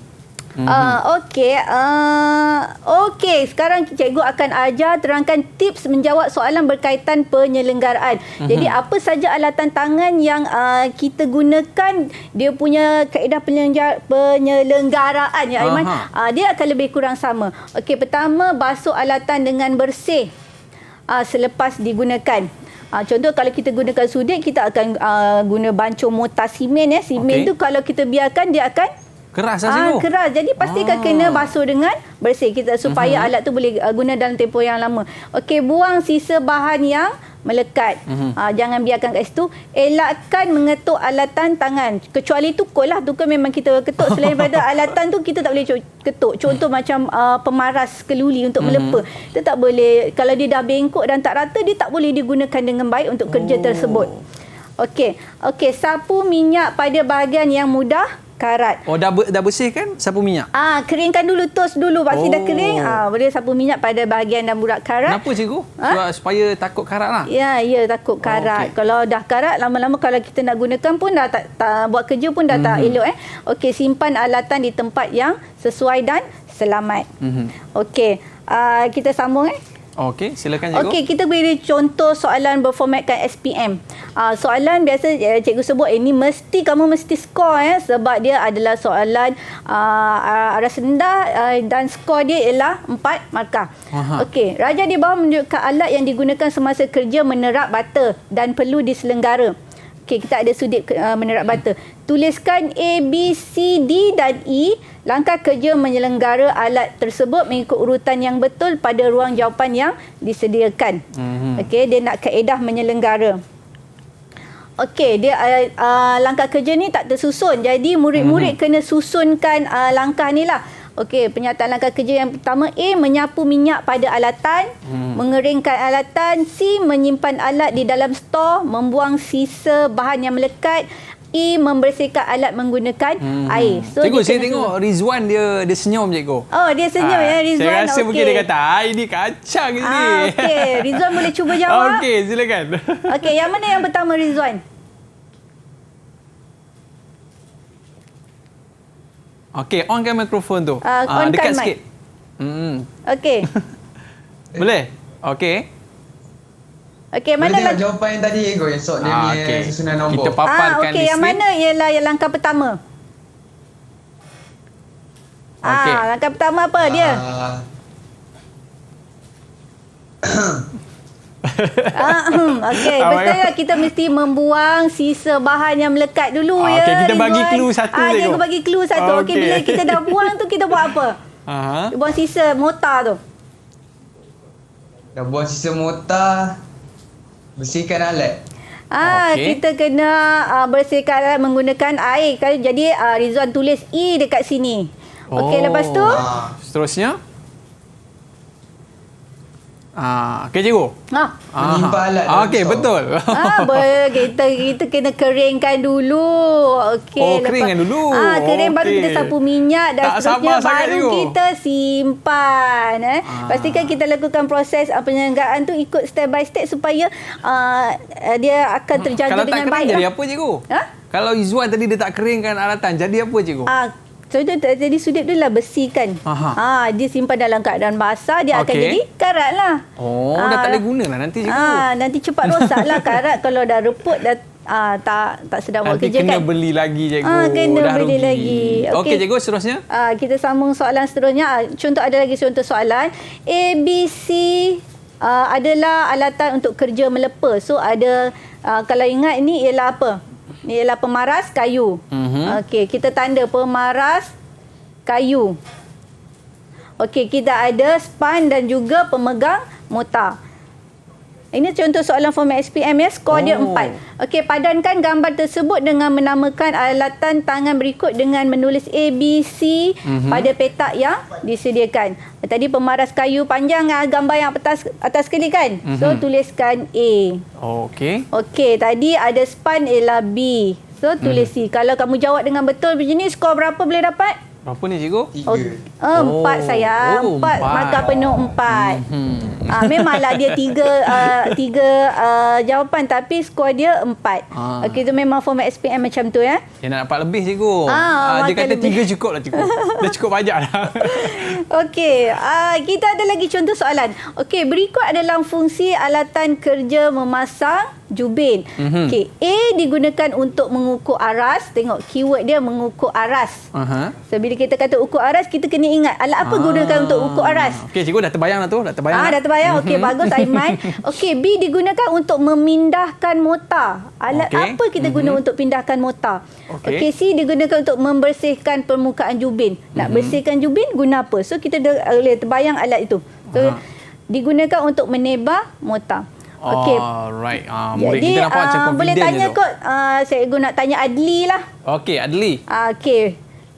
Okey, sekarang cikgu akan ajar terangkan tips menjawab soalan berkaitan penyelenggaraan. Jadi apa saja alatan tangan yang kita gunakan, dia punya kaedah penyelenggaraan ya Aiman. Dia akan lebih kurang sama. Okey, pertama basuh alatan dengan bersih selepas digunakan. Contoh kalau kita gunakan sudik, kita akan guna bancung mortar simen. Simen tu kalau kita biarkan dia akan keras lah cikgu. Keras. Jadi pastikan kena basuh dengan bersih kita supaya alat tu boleh guna dalam tempoh yang lama. Okey, buang sisa bahan yang melekat. Jangan biarkan kat situ. Elakkan mengetuk alatan tangan. Kecuali tukul lah. Tukul memang kita ketuk. Selain daripada alatan tu kita tak boleh ketuk. Contoh macam pemaras keluli untuk melepa. Kita tak boleh. Kalau dia dah bengkok dan tak rata, dia tak boleh digunakan dengan baik untuk kerja tersebut. Okey, sapu minyak pada bahagian yang mudah karat. Dah bersih kan sapu minyak? Keringkan dulu, tos dulu. Pasti dah kering, boleh sapu minyak pada bahagian dan budak karat. Kenapa cikgu? Supaya takut karat lah? Ya, takut karat. Kalau dah karat, lama-lama kalau kita nak gunakan pun dah tak buat kerja pun dah tak elok. Okey, simpan alatan di tempat yang sesuai dan selamat. Okey, kita sambung Okey, silakan cikgu. Okey, kita beri contoh soalan berformatkan SPM. Soalan biasa cikgu sebut ini kamu mesti skor sebab dia adalah soalan aras rendah dan skor dia ialah 4 markah. Okey, raja di bawah menunjukkan alat yang digunakan semasa kerja menerap bata dan perlu diselenggara. Okey, kita ada sudip menerap bata. Tuliskan A, B, C, D dan E. Langkah kerja menyelenggara alat tersebut mengikut urutan yang betul pada ruang jawapan yang disediakan. Okey, dia nak kaedah menyelenggara. Okey, dia langkah kerja ni tak tersusun. Jadi murid-murid kena susunkan langkah ni lah. Okey, pernyataan langkah kerja yang pertama, A, menyapu minyak pada alatan, mengeringkan alatan, C, menyimpan alat di dalam stor, membuang sisa bahan yang melekat, E, membersihkan alat menggunakan air. So, cikgu, saya tengok Rizwan dia senyum cikgu. Dia senyum Rizwan. Saya rasa mungkin dia kata, ini kacang ni. Okey, Rizwan boleh cuba jawab. Okey, silakan. Okey, yang mana yang pertama Rizwan? Okey, onkan mikrofon tu. Onkan dekat mic sikit. Okey. Boleh? Okey. Okey, mana boleh tengok jawapan yang tadi yang esok dia punya susunan nombor. Kita paparkan di okey, yang mana ialah yang langkah pertama? Okey. Langkah pertama apa dia? Okey, betul lah, kita mesti membuang sisa bahan yang melekat dulu Okey, kita Rizwan. bagi clue satu je. Cikgu bagi clue satu. Okey, bila kita dah buang tu kita buat apa? Buang sisa mortar tu. Dah buang sisa mortar, bersihkan alat. Kita kena bersihkan alat menggunakan air. Jadi Rizwan tulis E dekat sini. Okey, lepas tu seterusnya. Okey cikgu. Menyimpan alat. Okey, betul. Kita kena keringkan dulu. Okey, keringkan dulu. Kering baru kita sapu minyak dan tak seterusnya baru cikgu. kita simpan. Pastikan kita lakukan proses penyelenggaraan tu ikut step by step supaya dia akan terjaga dengan baik. Kalau tak kering jadi apa cikgu? Kalau Izwan tadi dia tak keringkan alatan, jadi apa cikgu? Contoh jadi sudip tu lah bersihkan. Dia simpan dalam keadaan basah, dia akan jadi karat lah. Dah tak boleh guna lah nanti cikgu. Nanti cepat rosak lah karat kalau dah reput dah tak sedap buat kerja kena kan. beli lagi cikgu. Kena dah beli rugi. lagi. Okey cikgu, seterusnya. Kita sambung soalan seterusnya. Ada lagi contoh soalan. ABC adalah alatan untuk kerja melepa. So ada kalau ingat ini ialah apa? Ini ialah pemaras kayu. Okey, kita tanda pemaras kayu. Okey, kita ada span dan juga pemegang mortar. Ini contoh soalan format SPM ya, skor dia 4. Okey, padankan gambar tersebut dengan menamakan alatan tangan berikut dengan menulis ABC pada petak yang disediakan. Tadi pemaras kayu panjang gambar yang atas sekali kan? So tuliskan A. Okey. Okey, tadi ada span ialah B. So tulis C. Kalau kamu jawab dengan betul macam ni, skor berapa boleh dapat? Berapa ni cikgu? 4 sayang. 4 markah penuh 4. Memanglah dia tiga jawapan tapi skor dia 4. Okey, itu memang format SPM macam tu ya. Dia nak dapat lebih cikgu. Dia kata lebih. 3 cukup lah cikgu. Dah cukup banyak dah. Okey, kita ada lagi contoh soalan. Okey, berikut adalah fungsi alatan kerja memasang jubin. Okey, A digunakan untuk mengukur aras. Tengok keyword dia mengukur aras. So bila kita kata ukur aras, kita kena ingat alat apa gunakan untuk ukur aras. Okey cikgu, dah terbayang dah tu. Dah terbayang. Dah terbayang. Okey, bagus Aiman. Okey, B digunakan untuk memindahkan mortar. Alat apa kita guna untuk pindahkan mortar? Okey, C digunakan untuk membersihkan permukaan jubin. Nak bersihkan jubin guna apa? So kita boleh terbayang alat itu. So digunakan untuk menebar mortar. Okey. Alright. Murid Jadi, kita nampak macam confident boleh tanya je tu. kot. Cikgu nak tanya Adli lah. Okey, Adli. Okey.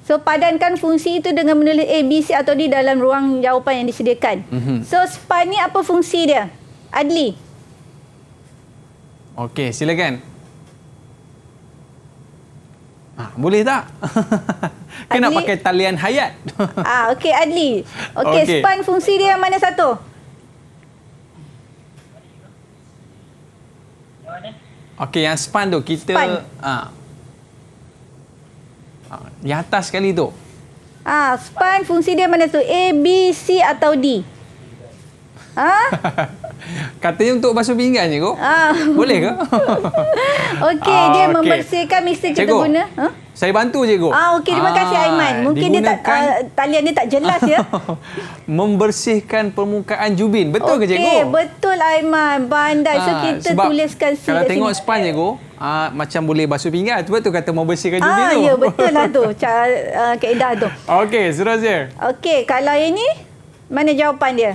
So, padankan fungsi itu dengan menulis A, B, C atau D dalam ruang jawapan yang disediakan. So, span ni apa fungsi dia? Adli. Okey, silakan. Boleh tak? Kena Adli? pakai talian hayat. Okey, Adli. Okey, span fungsi dia yang mana satu? Okey, yang span tu kita Span. Yang atas sekali tu. Span fungsi dia mana tu? A, B, C atau D? Katanya untuk basuh pinggan je kok. Boleh ke? Okey, dia membersihkan mesti kita cikgu, guna. saya bantu cikgu. Okey, terima kasih Aiman. Mungkin dia tak talian dia tak jelas ya. Membersihkan permukaan jubin. Betul ke cikgu? Okey, betul Aiman. Pandai. So kita sebab tuliskan C kalau kat tengok sini. span cikgu, macam boleh basuh pinggan. Tu betul kata membersihkan jubin tu. Ya, betul lah tu. Kaedah tu. Okey, seterusnya. Okey, kalau ini mana jawapan dia?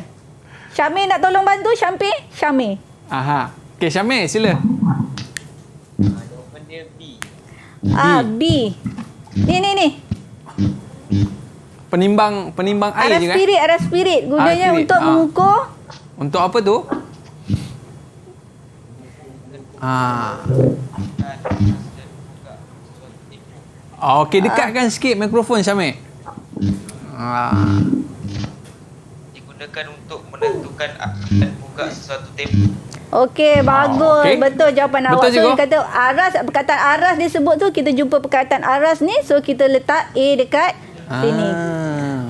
Syamil nak tolong bantu? Syamil. Okey, Syamil sila. Jawapan dia B. B. Ni. Penimbang air je kan? Aras spirit. Gunanya spirit. untuk mengukur. Untuk apa tu? Okey, dekatkan sikit mikrofon Syamil. Digunakan untuk menentukan akan buka sesuatu tempoh. Okey, bagus. okey. Betul jawapan Betul, awak. So, cikgu. dia kata aras, perkataan aras dia sebut tu, kita jumpa perkataan aras ni. So, kita letak A dekat sini.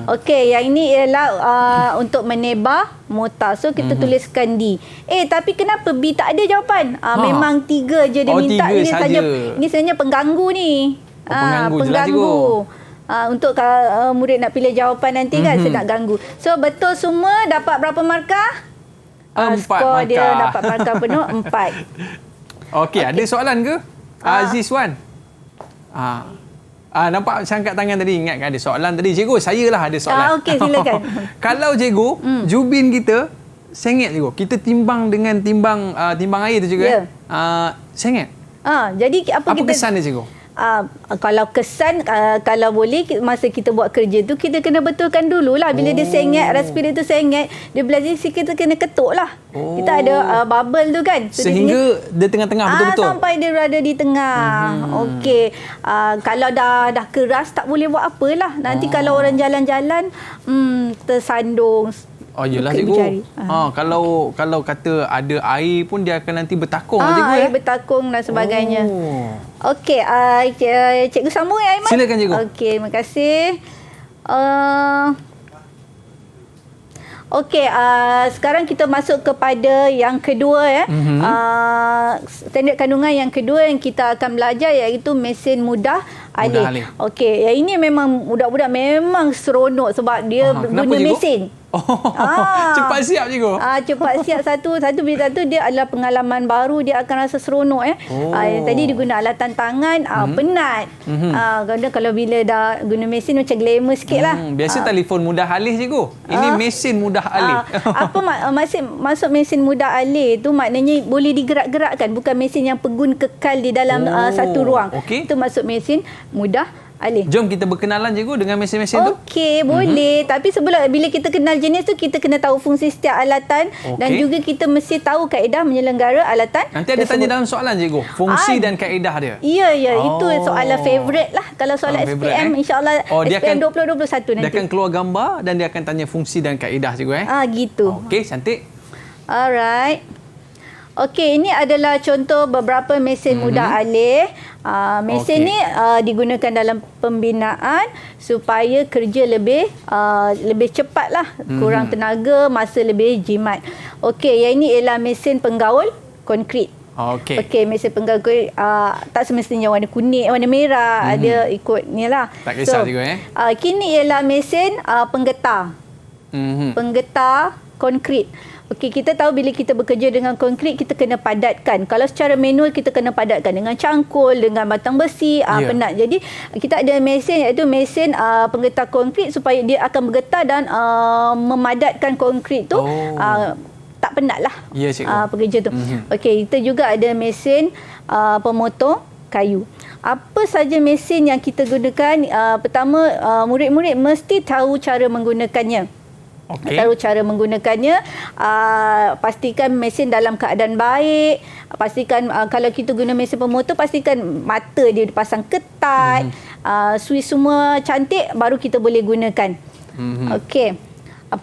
Okey, yang ini ialah untuk menebar mortar. So, kita tuliskan D. Tapi kenapa B tak ada jawapan? Memang 3 je dia minta. 3 Ini saja. Ini sebenarnya pengganggu ni. Pengganggu je lah, cikgu. Untuk murid nak pilih jawapan nanti kan, saya nak ganggu. So, betul semua. Dapat berapa markah? 4 skor markah. dia dapat markah penuh 4. Okey, ada soalan ke? Aziz Wan. Nampak saya angkat tangan tadi, ingat kan ada soalan tadi. Cikgu, saya lah ada soalan. Okey, silakan. Kalau cikgu, jubin kita sengit cikgu. Kita timbang dengan timbang air tu juga. Sengit. Jadi apa kita kesan dia cikgu? Kalau kesan, kalau boleh masa kita buat kerja tu kita kena betulkan dululah. Bila dia sengit, respirat tu sengit, dia belajar kita kena ketuk lah. Kita ada bubble tu kan. So sehingga dia tengah-tengah betul-betul. Sampai dia berada di tengah. Okey. Kalau dah keras tak boleh buat apalah. Nanti kalau orang jalan-jalan tersandung. Oh iyalah Ikat ibu cikgu. jari. Kalau kata ada air pun dia akan nanti bertakung cikgu air bertakung dan sebagainya. Okey, cikgu sambung ya Aiman. Silakan cikgu. Okey, terima kasih. Okey, sekarang kita masuk kepada yang kedua ya. Standard kandungan yang kedua yang kita akan belajar iaitu mesin mudah alih. Okey, yang ini memang budak-budak memang seronok sebab dia guna mesin. Cepat siap cikgu. Cepat siap satu bila satu dia adalah pengalaman baru, dia akan rasa seronok tadi dia guna alatan tangan penat. Kadang kalau bila dah guna mesin macam glamour sikitlah. Biasa telefon mudah alih cikgu. Ini mesin mudah alih. Apa maksud mesin mudah alih tu maknanya boleh digerak-gerakkan, bukan mesin yang pegun kekal di dalam satu ruang. Itu maksud mesin mudah alih. Jom kita berkenalan cikgu dengan mesin-mesin tu. Okey, boleh. Tapi bila kita kenal jenis tu, kita kena tahu fungsi setiap alatan dan juga kita mesti tahu kaedah menyelenggara alatan. Nanti ada tanya dalam soalan cikgu, fungsi dan kaedah dia. Ya, itu soalan favourite lah. Kalau soalan SPM, insya-Allah SPM 2021 nanti. Dia akan keluar gambar dan dia akan tanya fungsi dan kaedah cikgu gitu. Okey, cantik. Alright. Okey, ini adalah contoh beberapa mesin mudah alih. Mesin ni digunakan dalam pembinaan supaya kerja lebih cepatlah, kurang tenaga, masa lebih jimat. Okey, yang ini ialah mesin penggaul konkrit. Okey, mesin penggaul konkrit tak semestinya warna kuning, warna merah, ada ikut ni lah. Tak kisah juga kini ialah mesin penggetar. Penggetar konkrit. Okey, kita tahu bila kita bekerja dengan konkrit, kita kena padatkan. Kalau secara manual, kita kena padatkan dengan cangkul, dengan batang besi, penat. Jadi, kita ada mesin iaitu mesin penggetar konkrit supaya dia akan bergetar dan memadatkan konkrit tu. Tak penat lah pekerja tu. Okey, kita juga ada mesin pemotong kayu. Apa saja mesin yang kita gunakan? Pertama, murid-murid mesti tahu cara menggunakannya. Tahu cara menggunakannya, pastikan mesin dalam keadaan baik, pastikan kalau kita guna mesin pemotor, pastikan mata dia dipasang ketat, switch semua cantik, baru kita boleh gunakan. Okey.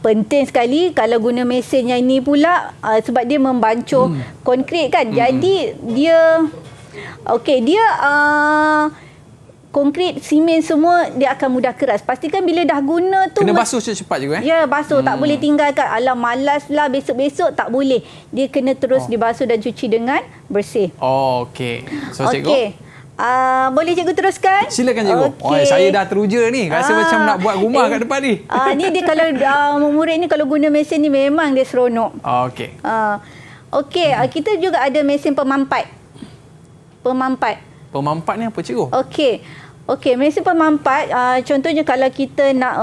Penting sekali kalau guna mesin yang ini pula, sebab dia membancuh konkrit kan. Jadi dia konkrit, simen semua dia akan mudah keras. Pastikan bila dah guna tu kena basuh cepat juga Ya, basuh. Tak boleh tinggalkan. Alah, malas lah besok-besok, tak boleh. Dia kena terus dibasuh dan cuci dengan bersih. Okey. So cikgu. Boleh cikgu teruskan? Silakan cikgu. Saya dah teruja ni. Rasa macam nak buat rumah kat depan ni. Ni dia kalau murid ni kalau guna mesin ni memang dia seronok. Okey. Okey, kita juga ada mesin pemampat. Pemampat ni apa cikgu? Okey, mesin pemampat, contohnya kalau kita nak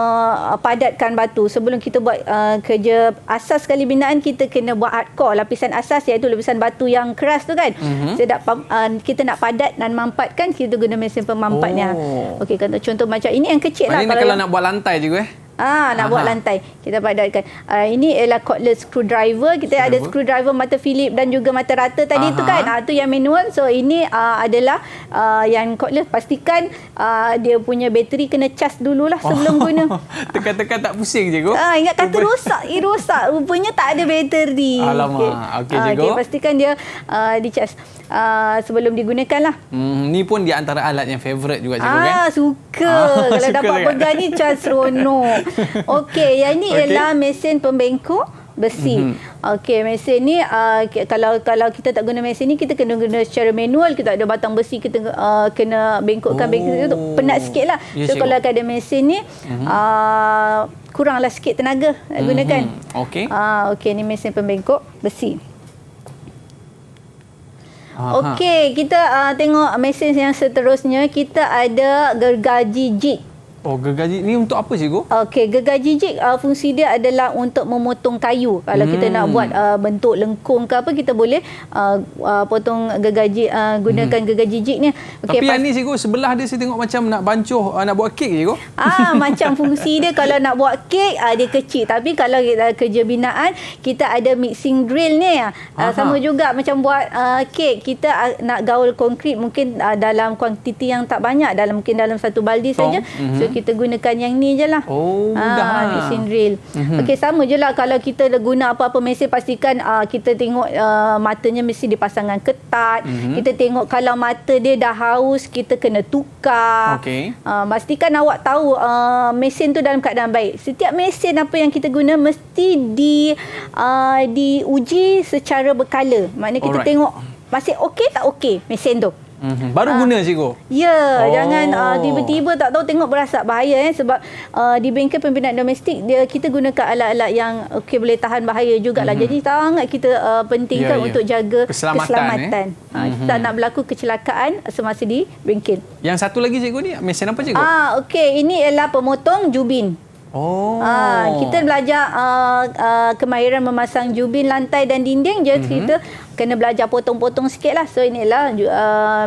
padatkan batu, sebelum kita buat kerja asas sekali binaan, kita kena buat hardcore, lapisan asas iaitu lapisan batu yang keras tu kan. Kita nak padat dan mampatkan, kita guna mesin pemampatnya. Okey, contoh macam ini yang kecil lah. Kalau nak buat lantai juga nak buat lantai, kita padatkan. Ini ialah cordless screwdriver. Kita ada screwdriver mata Philip dan juga mata rata tadi tu kan. Itu yang manual. So ini adalah yang cordless. Pastikan dia punya bateri kena cas dululah sebelum guna. Tekan-tekan tak pusing cikgu? Ingat kata rosak. Rupanya tak ada bateri. Alamak. Okey cikgu. Pastikan dia dicas sebelum digunakan lah. Ni pun di antara alat yang favourite juga cikgu kan? Suka. Kalau dapat pegang ni cas seronok. Okey, yang ni ialah mesin pembengkok besi. Okey, mesin ni kalau kita tak guna mesin ni, kita kena guna secara manual. Kita ada batang besi, kita kena bengkokkan bengkok tu, penat sikit lah. So kalau ada mesin ni kuranglah sikit tenaga nak gunakan. Okey, ni mesin pembengkok besi. Okey, kita tengok mesin yang seterusnya. Kita ada gergaji jig. Gergaji ni untuk apa cikgu? Okey, gergaji jig fungsi dia adalah untuk memotong kayu. Kalau kita nak buat bentuk lengkung ke apa, kita boleh potong gergaji, gunakan gergaji jig ni. Okay, tapi yang ni cikgu, sebelah dia saya tengok macam nak bancuh, nak buat kek cikgu. Macam fungsi dia kalau nak buat kek dia kecil. Tapi kalau kerja binaan, kita ada mixing drill ni. Sama juga macam buat kek. Kita nak gaul konkrit mungkin dalam kuantiti yang tak banyak, mungkin dalam satu baldi saja. So kita gunakan yang ni je lah. Oh, mudah lah. Mesin drill. Okey, sama je lah kalau kita guna apa-apa mesin, pastikan kita tengok matanya mesti dipasangkan ketat. Kita tengok kalau mata dia dah haus, kita kena tukar. Okey. Pastikan awak tahu mesin tu dalam keadaan baik. Setiap mesin apa yang kita guna mesti diuji secara berkala. Maknanya kita tengok masih okey tak okey mesin tu. Baru guna cikgu? Ya, jangan tiba-tiba tak tahu tengok berasap, bahaya sebab di bengkel pembinaan domestik kita gunakan alat-alat yang boleh tahan bahaya jugalah. Jadi sangat kita pentingkan untuk jaga keselamatan. Kita tak nak berlaku kecelakaan semasa di bengkel. Yang satu lagi cikgu ni mesin apa cikgu? Okey, ini ialah pemotong jubin. Kita belajar kemahiran memasang jubin lantai dan dinding je. Kita kena belajar potong-potong sikit lah. So inilah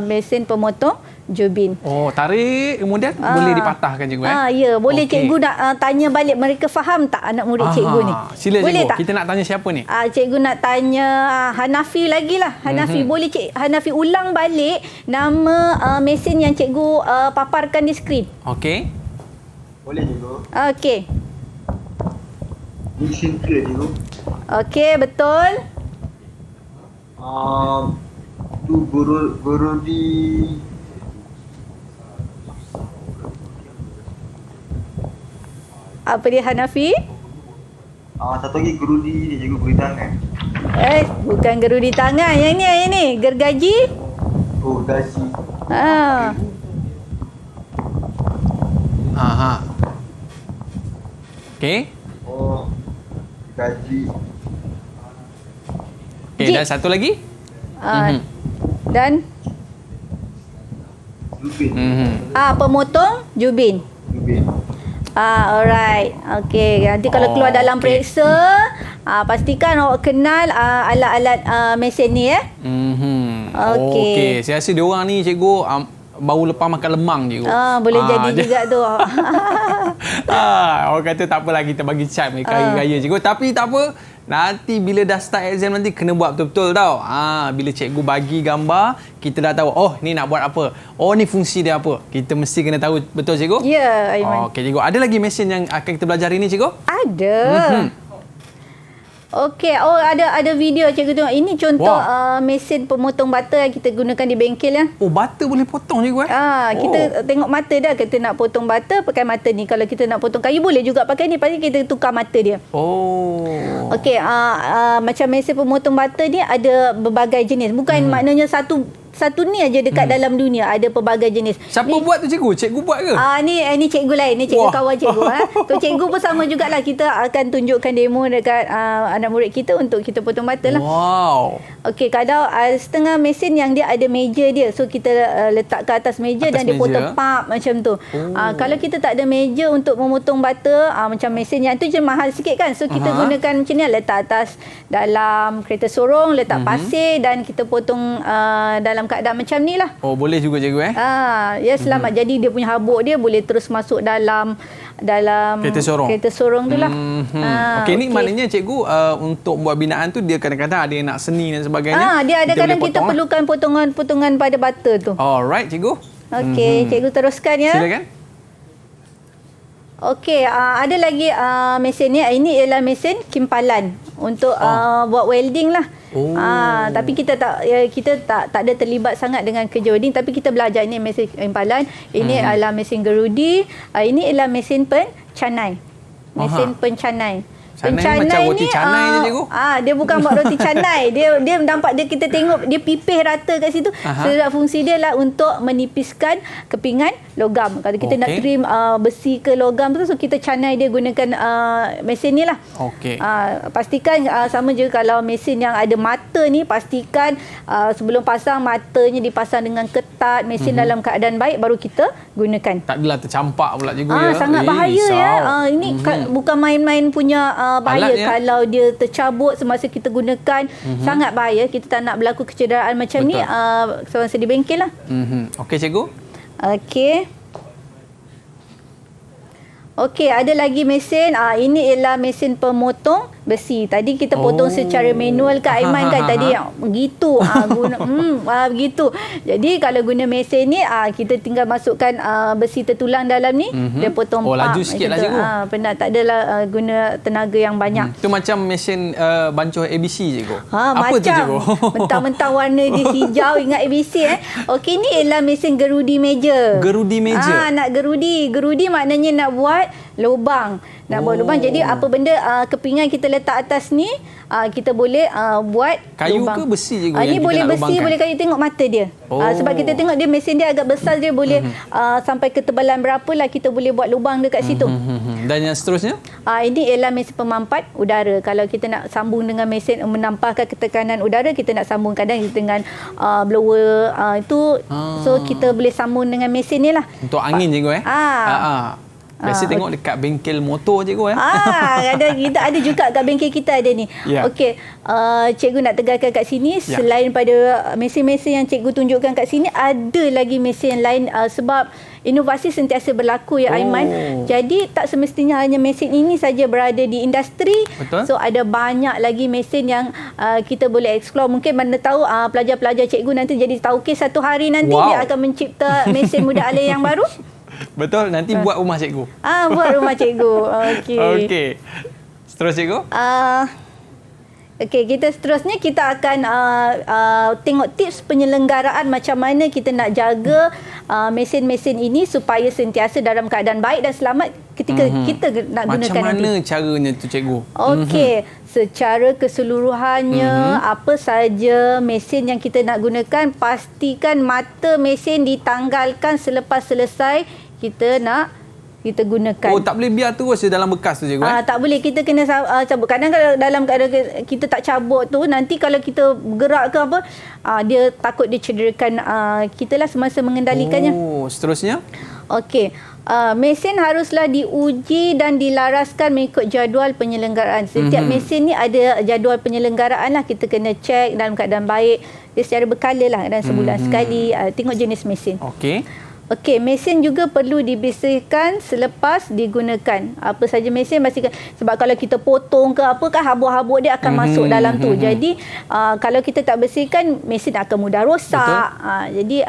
mesin pemotong jubin. Tarik kemudian boleh dipatahkan cikgu ya, boleh cikgu nak tanya balik mereka faham tak anak murid cikgu ni. Sila boleh cikgu. Tak? Kita nak tanya siapa ni? Cikgu nak tanya Hanafi lagi lah. Hanafi, boleh Hanafi ulang balik nama mesin yang cikgu paparkan di skrin. Okey. Boleh cikgu. Okey. Mesin ke cikgu? Okey, betul. Tu guru di Apa dia Hanafi? satu lagi guru di cikgu guru tangan. Bukan gerudi tangan. Yang ni gergaji. Oh, gaji. Okey. Oh, gaji. Okey, dan satu lagi? Dan Jubin. pemotong jubin. Jubin. Alright. Okey, nanti kalau keluar dalam periksa, pastikan awak kenal alat-alat mesin ni ya. Okey, saya rasa diorang ni cikgu baru lepas makan lemang cikgu. Boleh jadi juga tu. Orang kata tak apalah, kita bagi cat mereka raya cikgu. Tapi tak apa, nanti bila dah start exam nanti kena buat betul-betul tau. Bila cikgu bagi gambar, kita dah tahu, ni nak buat apa. Ni fungsi dia apa. Kita mesti kena tahu betul cikgu? Ya, Aiman. Okey cikgu, ada lagi mesin yang akan kita belajar hari ni cikgu? Ada. Okey, ada video cikgu tengok. Ini contoh mesin pemotong bata yang kita gunakan di bengkel ya. Bata boleh potong cikgu Kita tengok mata dah. Kita nak potong bata pakai mata ni. Kalau kita nak potong kayu boleh juga pakai ni. Pasti kita tukar mata dia. Okey, macam mesin pemotong bata ni ada berbagai jenis. Bukan maknanya satu ni aja dekat dalam dunia, ada pelbagai jenis. Siapa buat tu cikgu? Cikgu buat ke? Ni cikgu lain, ni cikgu kawan cikgu. Tu cikgu pun sama jugalah, kita akan tunjukkan demo dekat anak murid kita untuk kita potong bata lah. Wow. Okey, kalau setengah mesin yang dia ada meja dia, so kita letak ke atas meja dan dia potong pap macam tu. Kalau kita tak ada meja untuk memotong bata, macam mesin yang tu je mahal sikit kan. So kita gunakan macam ni, letak atas dalam kereta sorong, letak pasir dan kita potong dalam keadaan macam ni lah. Boleh juga cikgu ya, selamat. Jadi dia punya habuk dia boleh terus masuk dalam kereta sorong tu lah. Okey, ni maknanya cikgu untuk buat binaan tu dia kadang-kadang ada yang nak seni dan sebagainya. Dia ada kadang kita perlukan potongan-potongan pada bata tu. Alright cikgu. Okey, cikgu teruskan ya. Silakan. Okey, ada lagi mesin ni. Ini ialah mesin kimpalan untuk buat welding lah. Tapi kita tak ada terlibat sangat dengan kerja welding, tapi kita belajar ini mesin kimpalan. Ini adalah mesin gerudi. Ini ialah mesin pencanai. Mesin pencanai. Canai macam roti canai je cikgu. Dia bukan buat roti canai. Dia nampak kita tengok dia pipih rata kat situ. Sebab fungsi dia lah untuk menipiskan kepingan logam. Kalau kita nak trim besi ke logam tu, so kita canai dia gunakan mesin ni lah. Pastikan sama je kalau mesin yang ada mata ni, pastikan sebelum pasang matanya dipasang dengan ketat, mesin dalam keadaan baik baru kita gunakan. Tak adalah tercampak pula cikgu ya. Sangat bahaya ya. Ini bukan main-main punya bahaya kalau dia tercabut semasa kita gunakan. Sangat bahaya. Kita tak nak berlaku kecederaan macam ni semasa di bengkel lah. Okey cikgu. Okey, ada lagi mesin. Ini ialah mesin pemotong besi. Tadi kita potong secara manual kan Aiman kan tadi begitu begitu. Jadi kalau guna mesin ni kita tinggal masukkan besi tertulang dalam ni, dia potong laju sikit lah cikgu. Penat, tak adalah guna tenaga yang banyak. Itu macam mesin bancuh ABC cikgu. Apa macam tu cikgu? Mentang-mentang warna dia hijau ingat ABC Okey, ni ialah mesin gerudi meja. Gerudi meja. Nak gerudi maknanya nak buat lubang. Nak buat lubang. Jadi apa benda kepingan kita letak atas ni, kita boleh buat kayu lubang. Ke besi cikgu? Ni boleh besi, lubangkan? boleh kayu. Tengok mata dia. Sebab kita tengok dia, mesin dia agak besar, dia boleh sampai ketebalan berapa lah kita boleh buat lubang dekat situ. Dan yang seterusnya? Ini ialah mesin pemampat udara. Kalau kita nak sambung dengan mesin menampahkan ketekanan udara, kita nak sambung kadang dengan blower itu. So kita boleh sambung dengan mesin ni lah. Untuk angin cikgu Biasa tengok dekat bengkel motor cikgu kita ada juga kat bengkel kita ada ni. Okey, cikgu nak tegaskan kat sini, selain pada mesin-mesin yang cikgu tunjukkan kat sini, ada lagi mesin lain sebab inovasi sentiasa berlaku Aiman. Jadi tak semestinya hanya mesin ini saja berada di industri. Betul. So ada banyak lagi mesin yang kita boleh explore. Mungkin mana tahu pelajar-pelajar cikgu nanti jadi taukis satu hari nanti dia akan mencipta mesin mudah alih yang baru. Betul, nanti buat rumah cikgu. Buat rumah cikgu. Okey. Terus cikgu? Okey, seterusnya kita akan tengok tips penyelenggaraan macam mana kita nak jaga mesin-mesin ini supaya sentiasa dalam keadaan baik dan selamat ketika kita nak gunakan nanti. Macam mana caranya tu cikgu? Okey, secara keseluruhannya apa saja mesin yang kita nak gunakan, pastikan mata mesin ditanggalkan selepas selesai kita gunakan. Tak boleh biar terus dalam bekas tu cikgu? Tak boleh, kita kena cabut. Kadang kalau dalam keadaan kita tak cabut tu, nanti kalau kita gerak ke apa, dia takut dia cederakan kita lah semasa mengendalikannya. Seterusnya? Okey. Mesin haruslah diuji dan dilaraskan mengikut jadual penyelenggaraan. Setiap mesin ni ada jadual penyelenggaraan lah. Kita kena cek dalam keadaan baik. Dia secara berkala lah, dan sebulan sekali. Tengok jenis mesin. Okey, mesin juga perlu dibersihkan selepas digunakan. Apa saja mesin pastikan, sebab kalau kita potong ke apa kan, habuk-habuk dia akan masuk dalam tu. Jadi kalau kita tak bersihkan, mesin akan mudah rosak. Jadi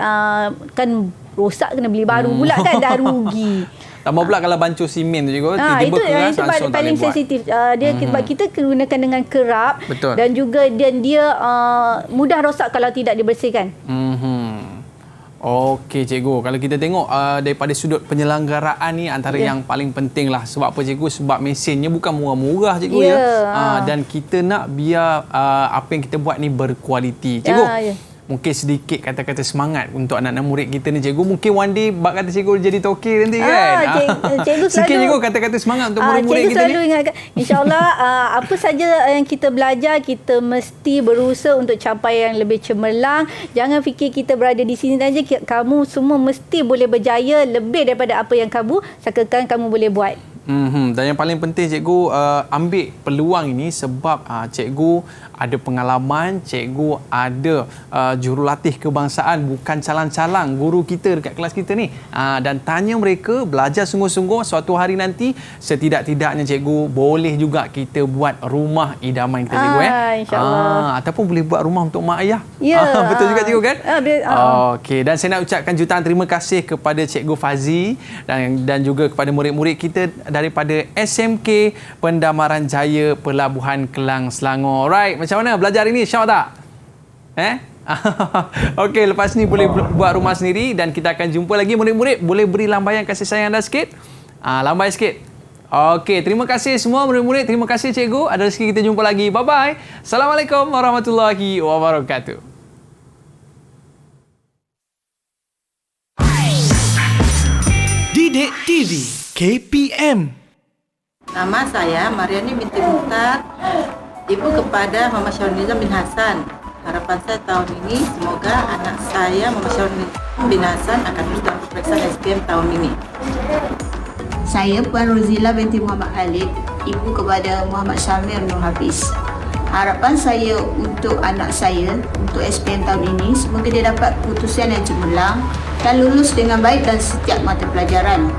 kan rosak kena beli baru pula kan, dah rugi. Tambah pula kalau bancuh simen tu juga, tiba-tiba keras itu langsung paling sensitif. Dia sebab kita gunakan dengan kerap. Betul. Dan juga dia mudah rosak kalau tidak dibersihkan. Okey cikgu, kalau kita tengok daripada sudut penyelenggaraan ni antara yang paling penting lah. Sebab apa cikgu? Sebab mesinnya bukan murah-murah cikgu dan kita nak biar apa yang kita buat ni berkualiti. Cikgu, mungkin sedikit kata-kata semangat untuk anak-anak murid kita ni cikgu. Mungkin one day bak kata cikgu jadi tokir nanti kan. Cikgu selalu, sikit cikgu kata-kata semangat untuk murid-murid kita ni. Cikgu selalu ingatkan, insya-Allah apa saja yang kita belajar, kita mesti berusaha untuk capai yang lebih cemerlang. Jangan fikir kita berada di sini saja, kamu semua mesti boleh berjaya lebih daripada apa yang kamu sangkakan kamu boleh buat. Dan yang paling penting cikgu ambil peluang ini sebab cikgu ada pengalaman, cikgu ada jurulatih kebangsaan, bukan calang-calang guru kita dekat kelas kita ni. Dan tanya mereka, belajar sungguh-sungguh, suatu hari nanti setidak-tidaknya cikgu boleh juga kita buat rumah idaman kita cikgu InsyaAllah. ataupun boleh buat rumah untuk mak ayah. Betul juga cikgu kan? Okey, dan saya nak ucapkan jutaan terima kasih kepada Cikgu Fazi dan juga kepada murid-murid kita daripada SMK Pendamaran Jaya Pelabuhan Kelang, Selangor. Right, macam mana belajar hari ni? Syok tak? Okey, lepas ni boleh buat rumah sendiri dan kita akan jumpa lagi murid-murid. Boleh beri lambaian kasih sayang anda sikit? Lambai sikit. Okey, terima kasih semua murid-murid. Terima kasih cikgu. Ada rezeki kita jumpa lagi. Bye-bye. Assalamualaikum warahmatullahi wabarakatuh. Didik TV KPM. Nama saya Mariani binti Muhtar, ibu kepada Muhammad Syahrul Nizam bin Hasan. Harapan saya tahun ini semoga anak saya Muhammad Syahrul Nizam bin Hasan akan lulus dalam peperiksaan SPM tahun ini. Saya Puan Rozila binti Muhammad Khalid, ibu kepada Muhammad Syamir Nur Hafiz. Harapan saya untuk anak saya untuk SPM tahun ini, semoga dia dapat keputusan yang cemerlang dan lulus dengan baik dalam setiap mata pelajaran.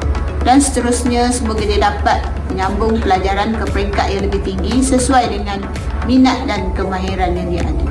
dan seterusnya semoga dia dapat menyambung pelajaran ke peringkat yang lebih tinggi sesuai dengan minat dan kemahiran yang dia ada.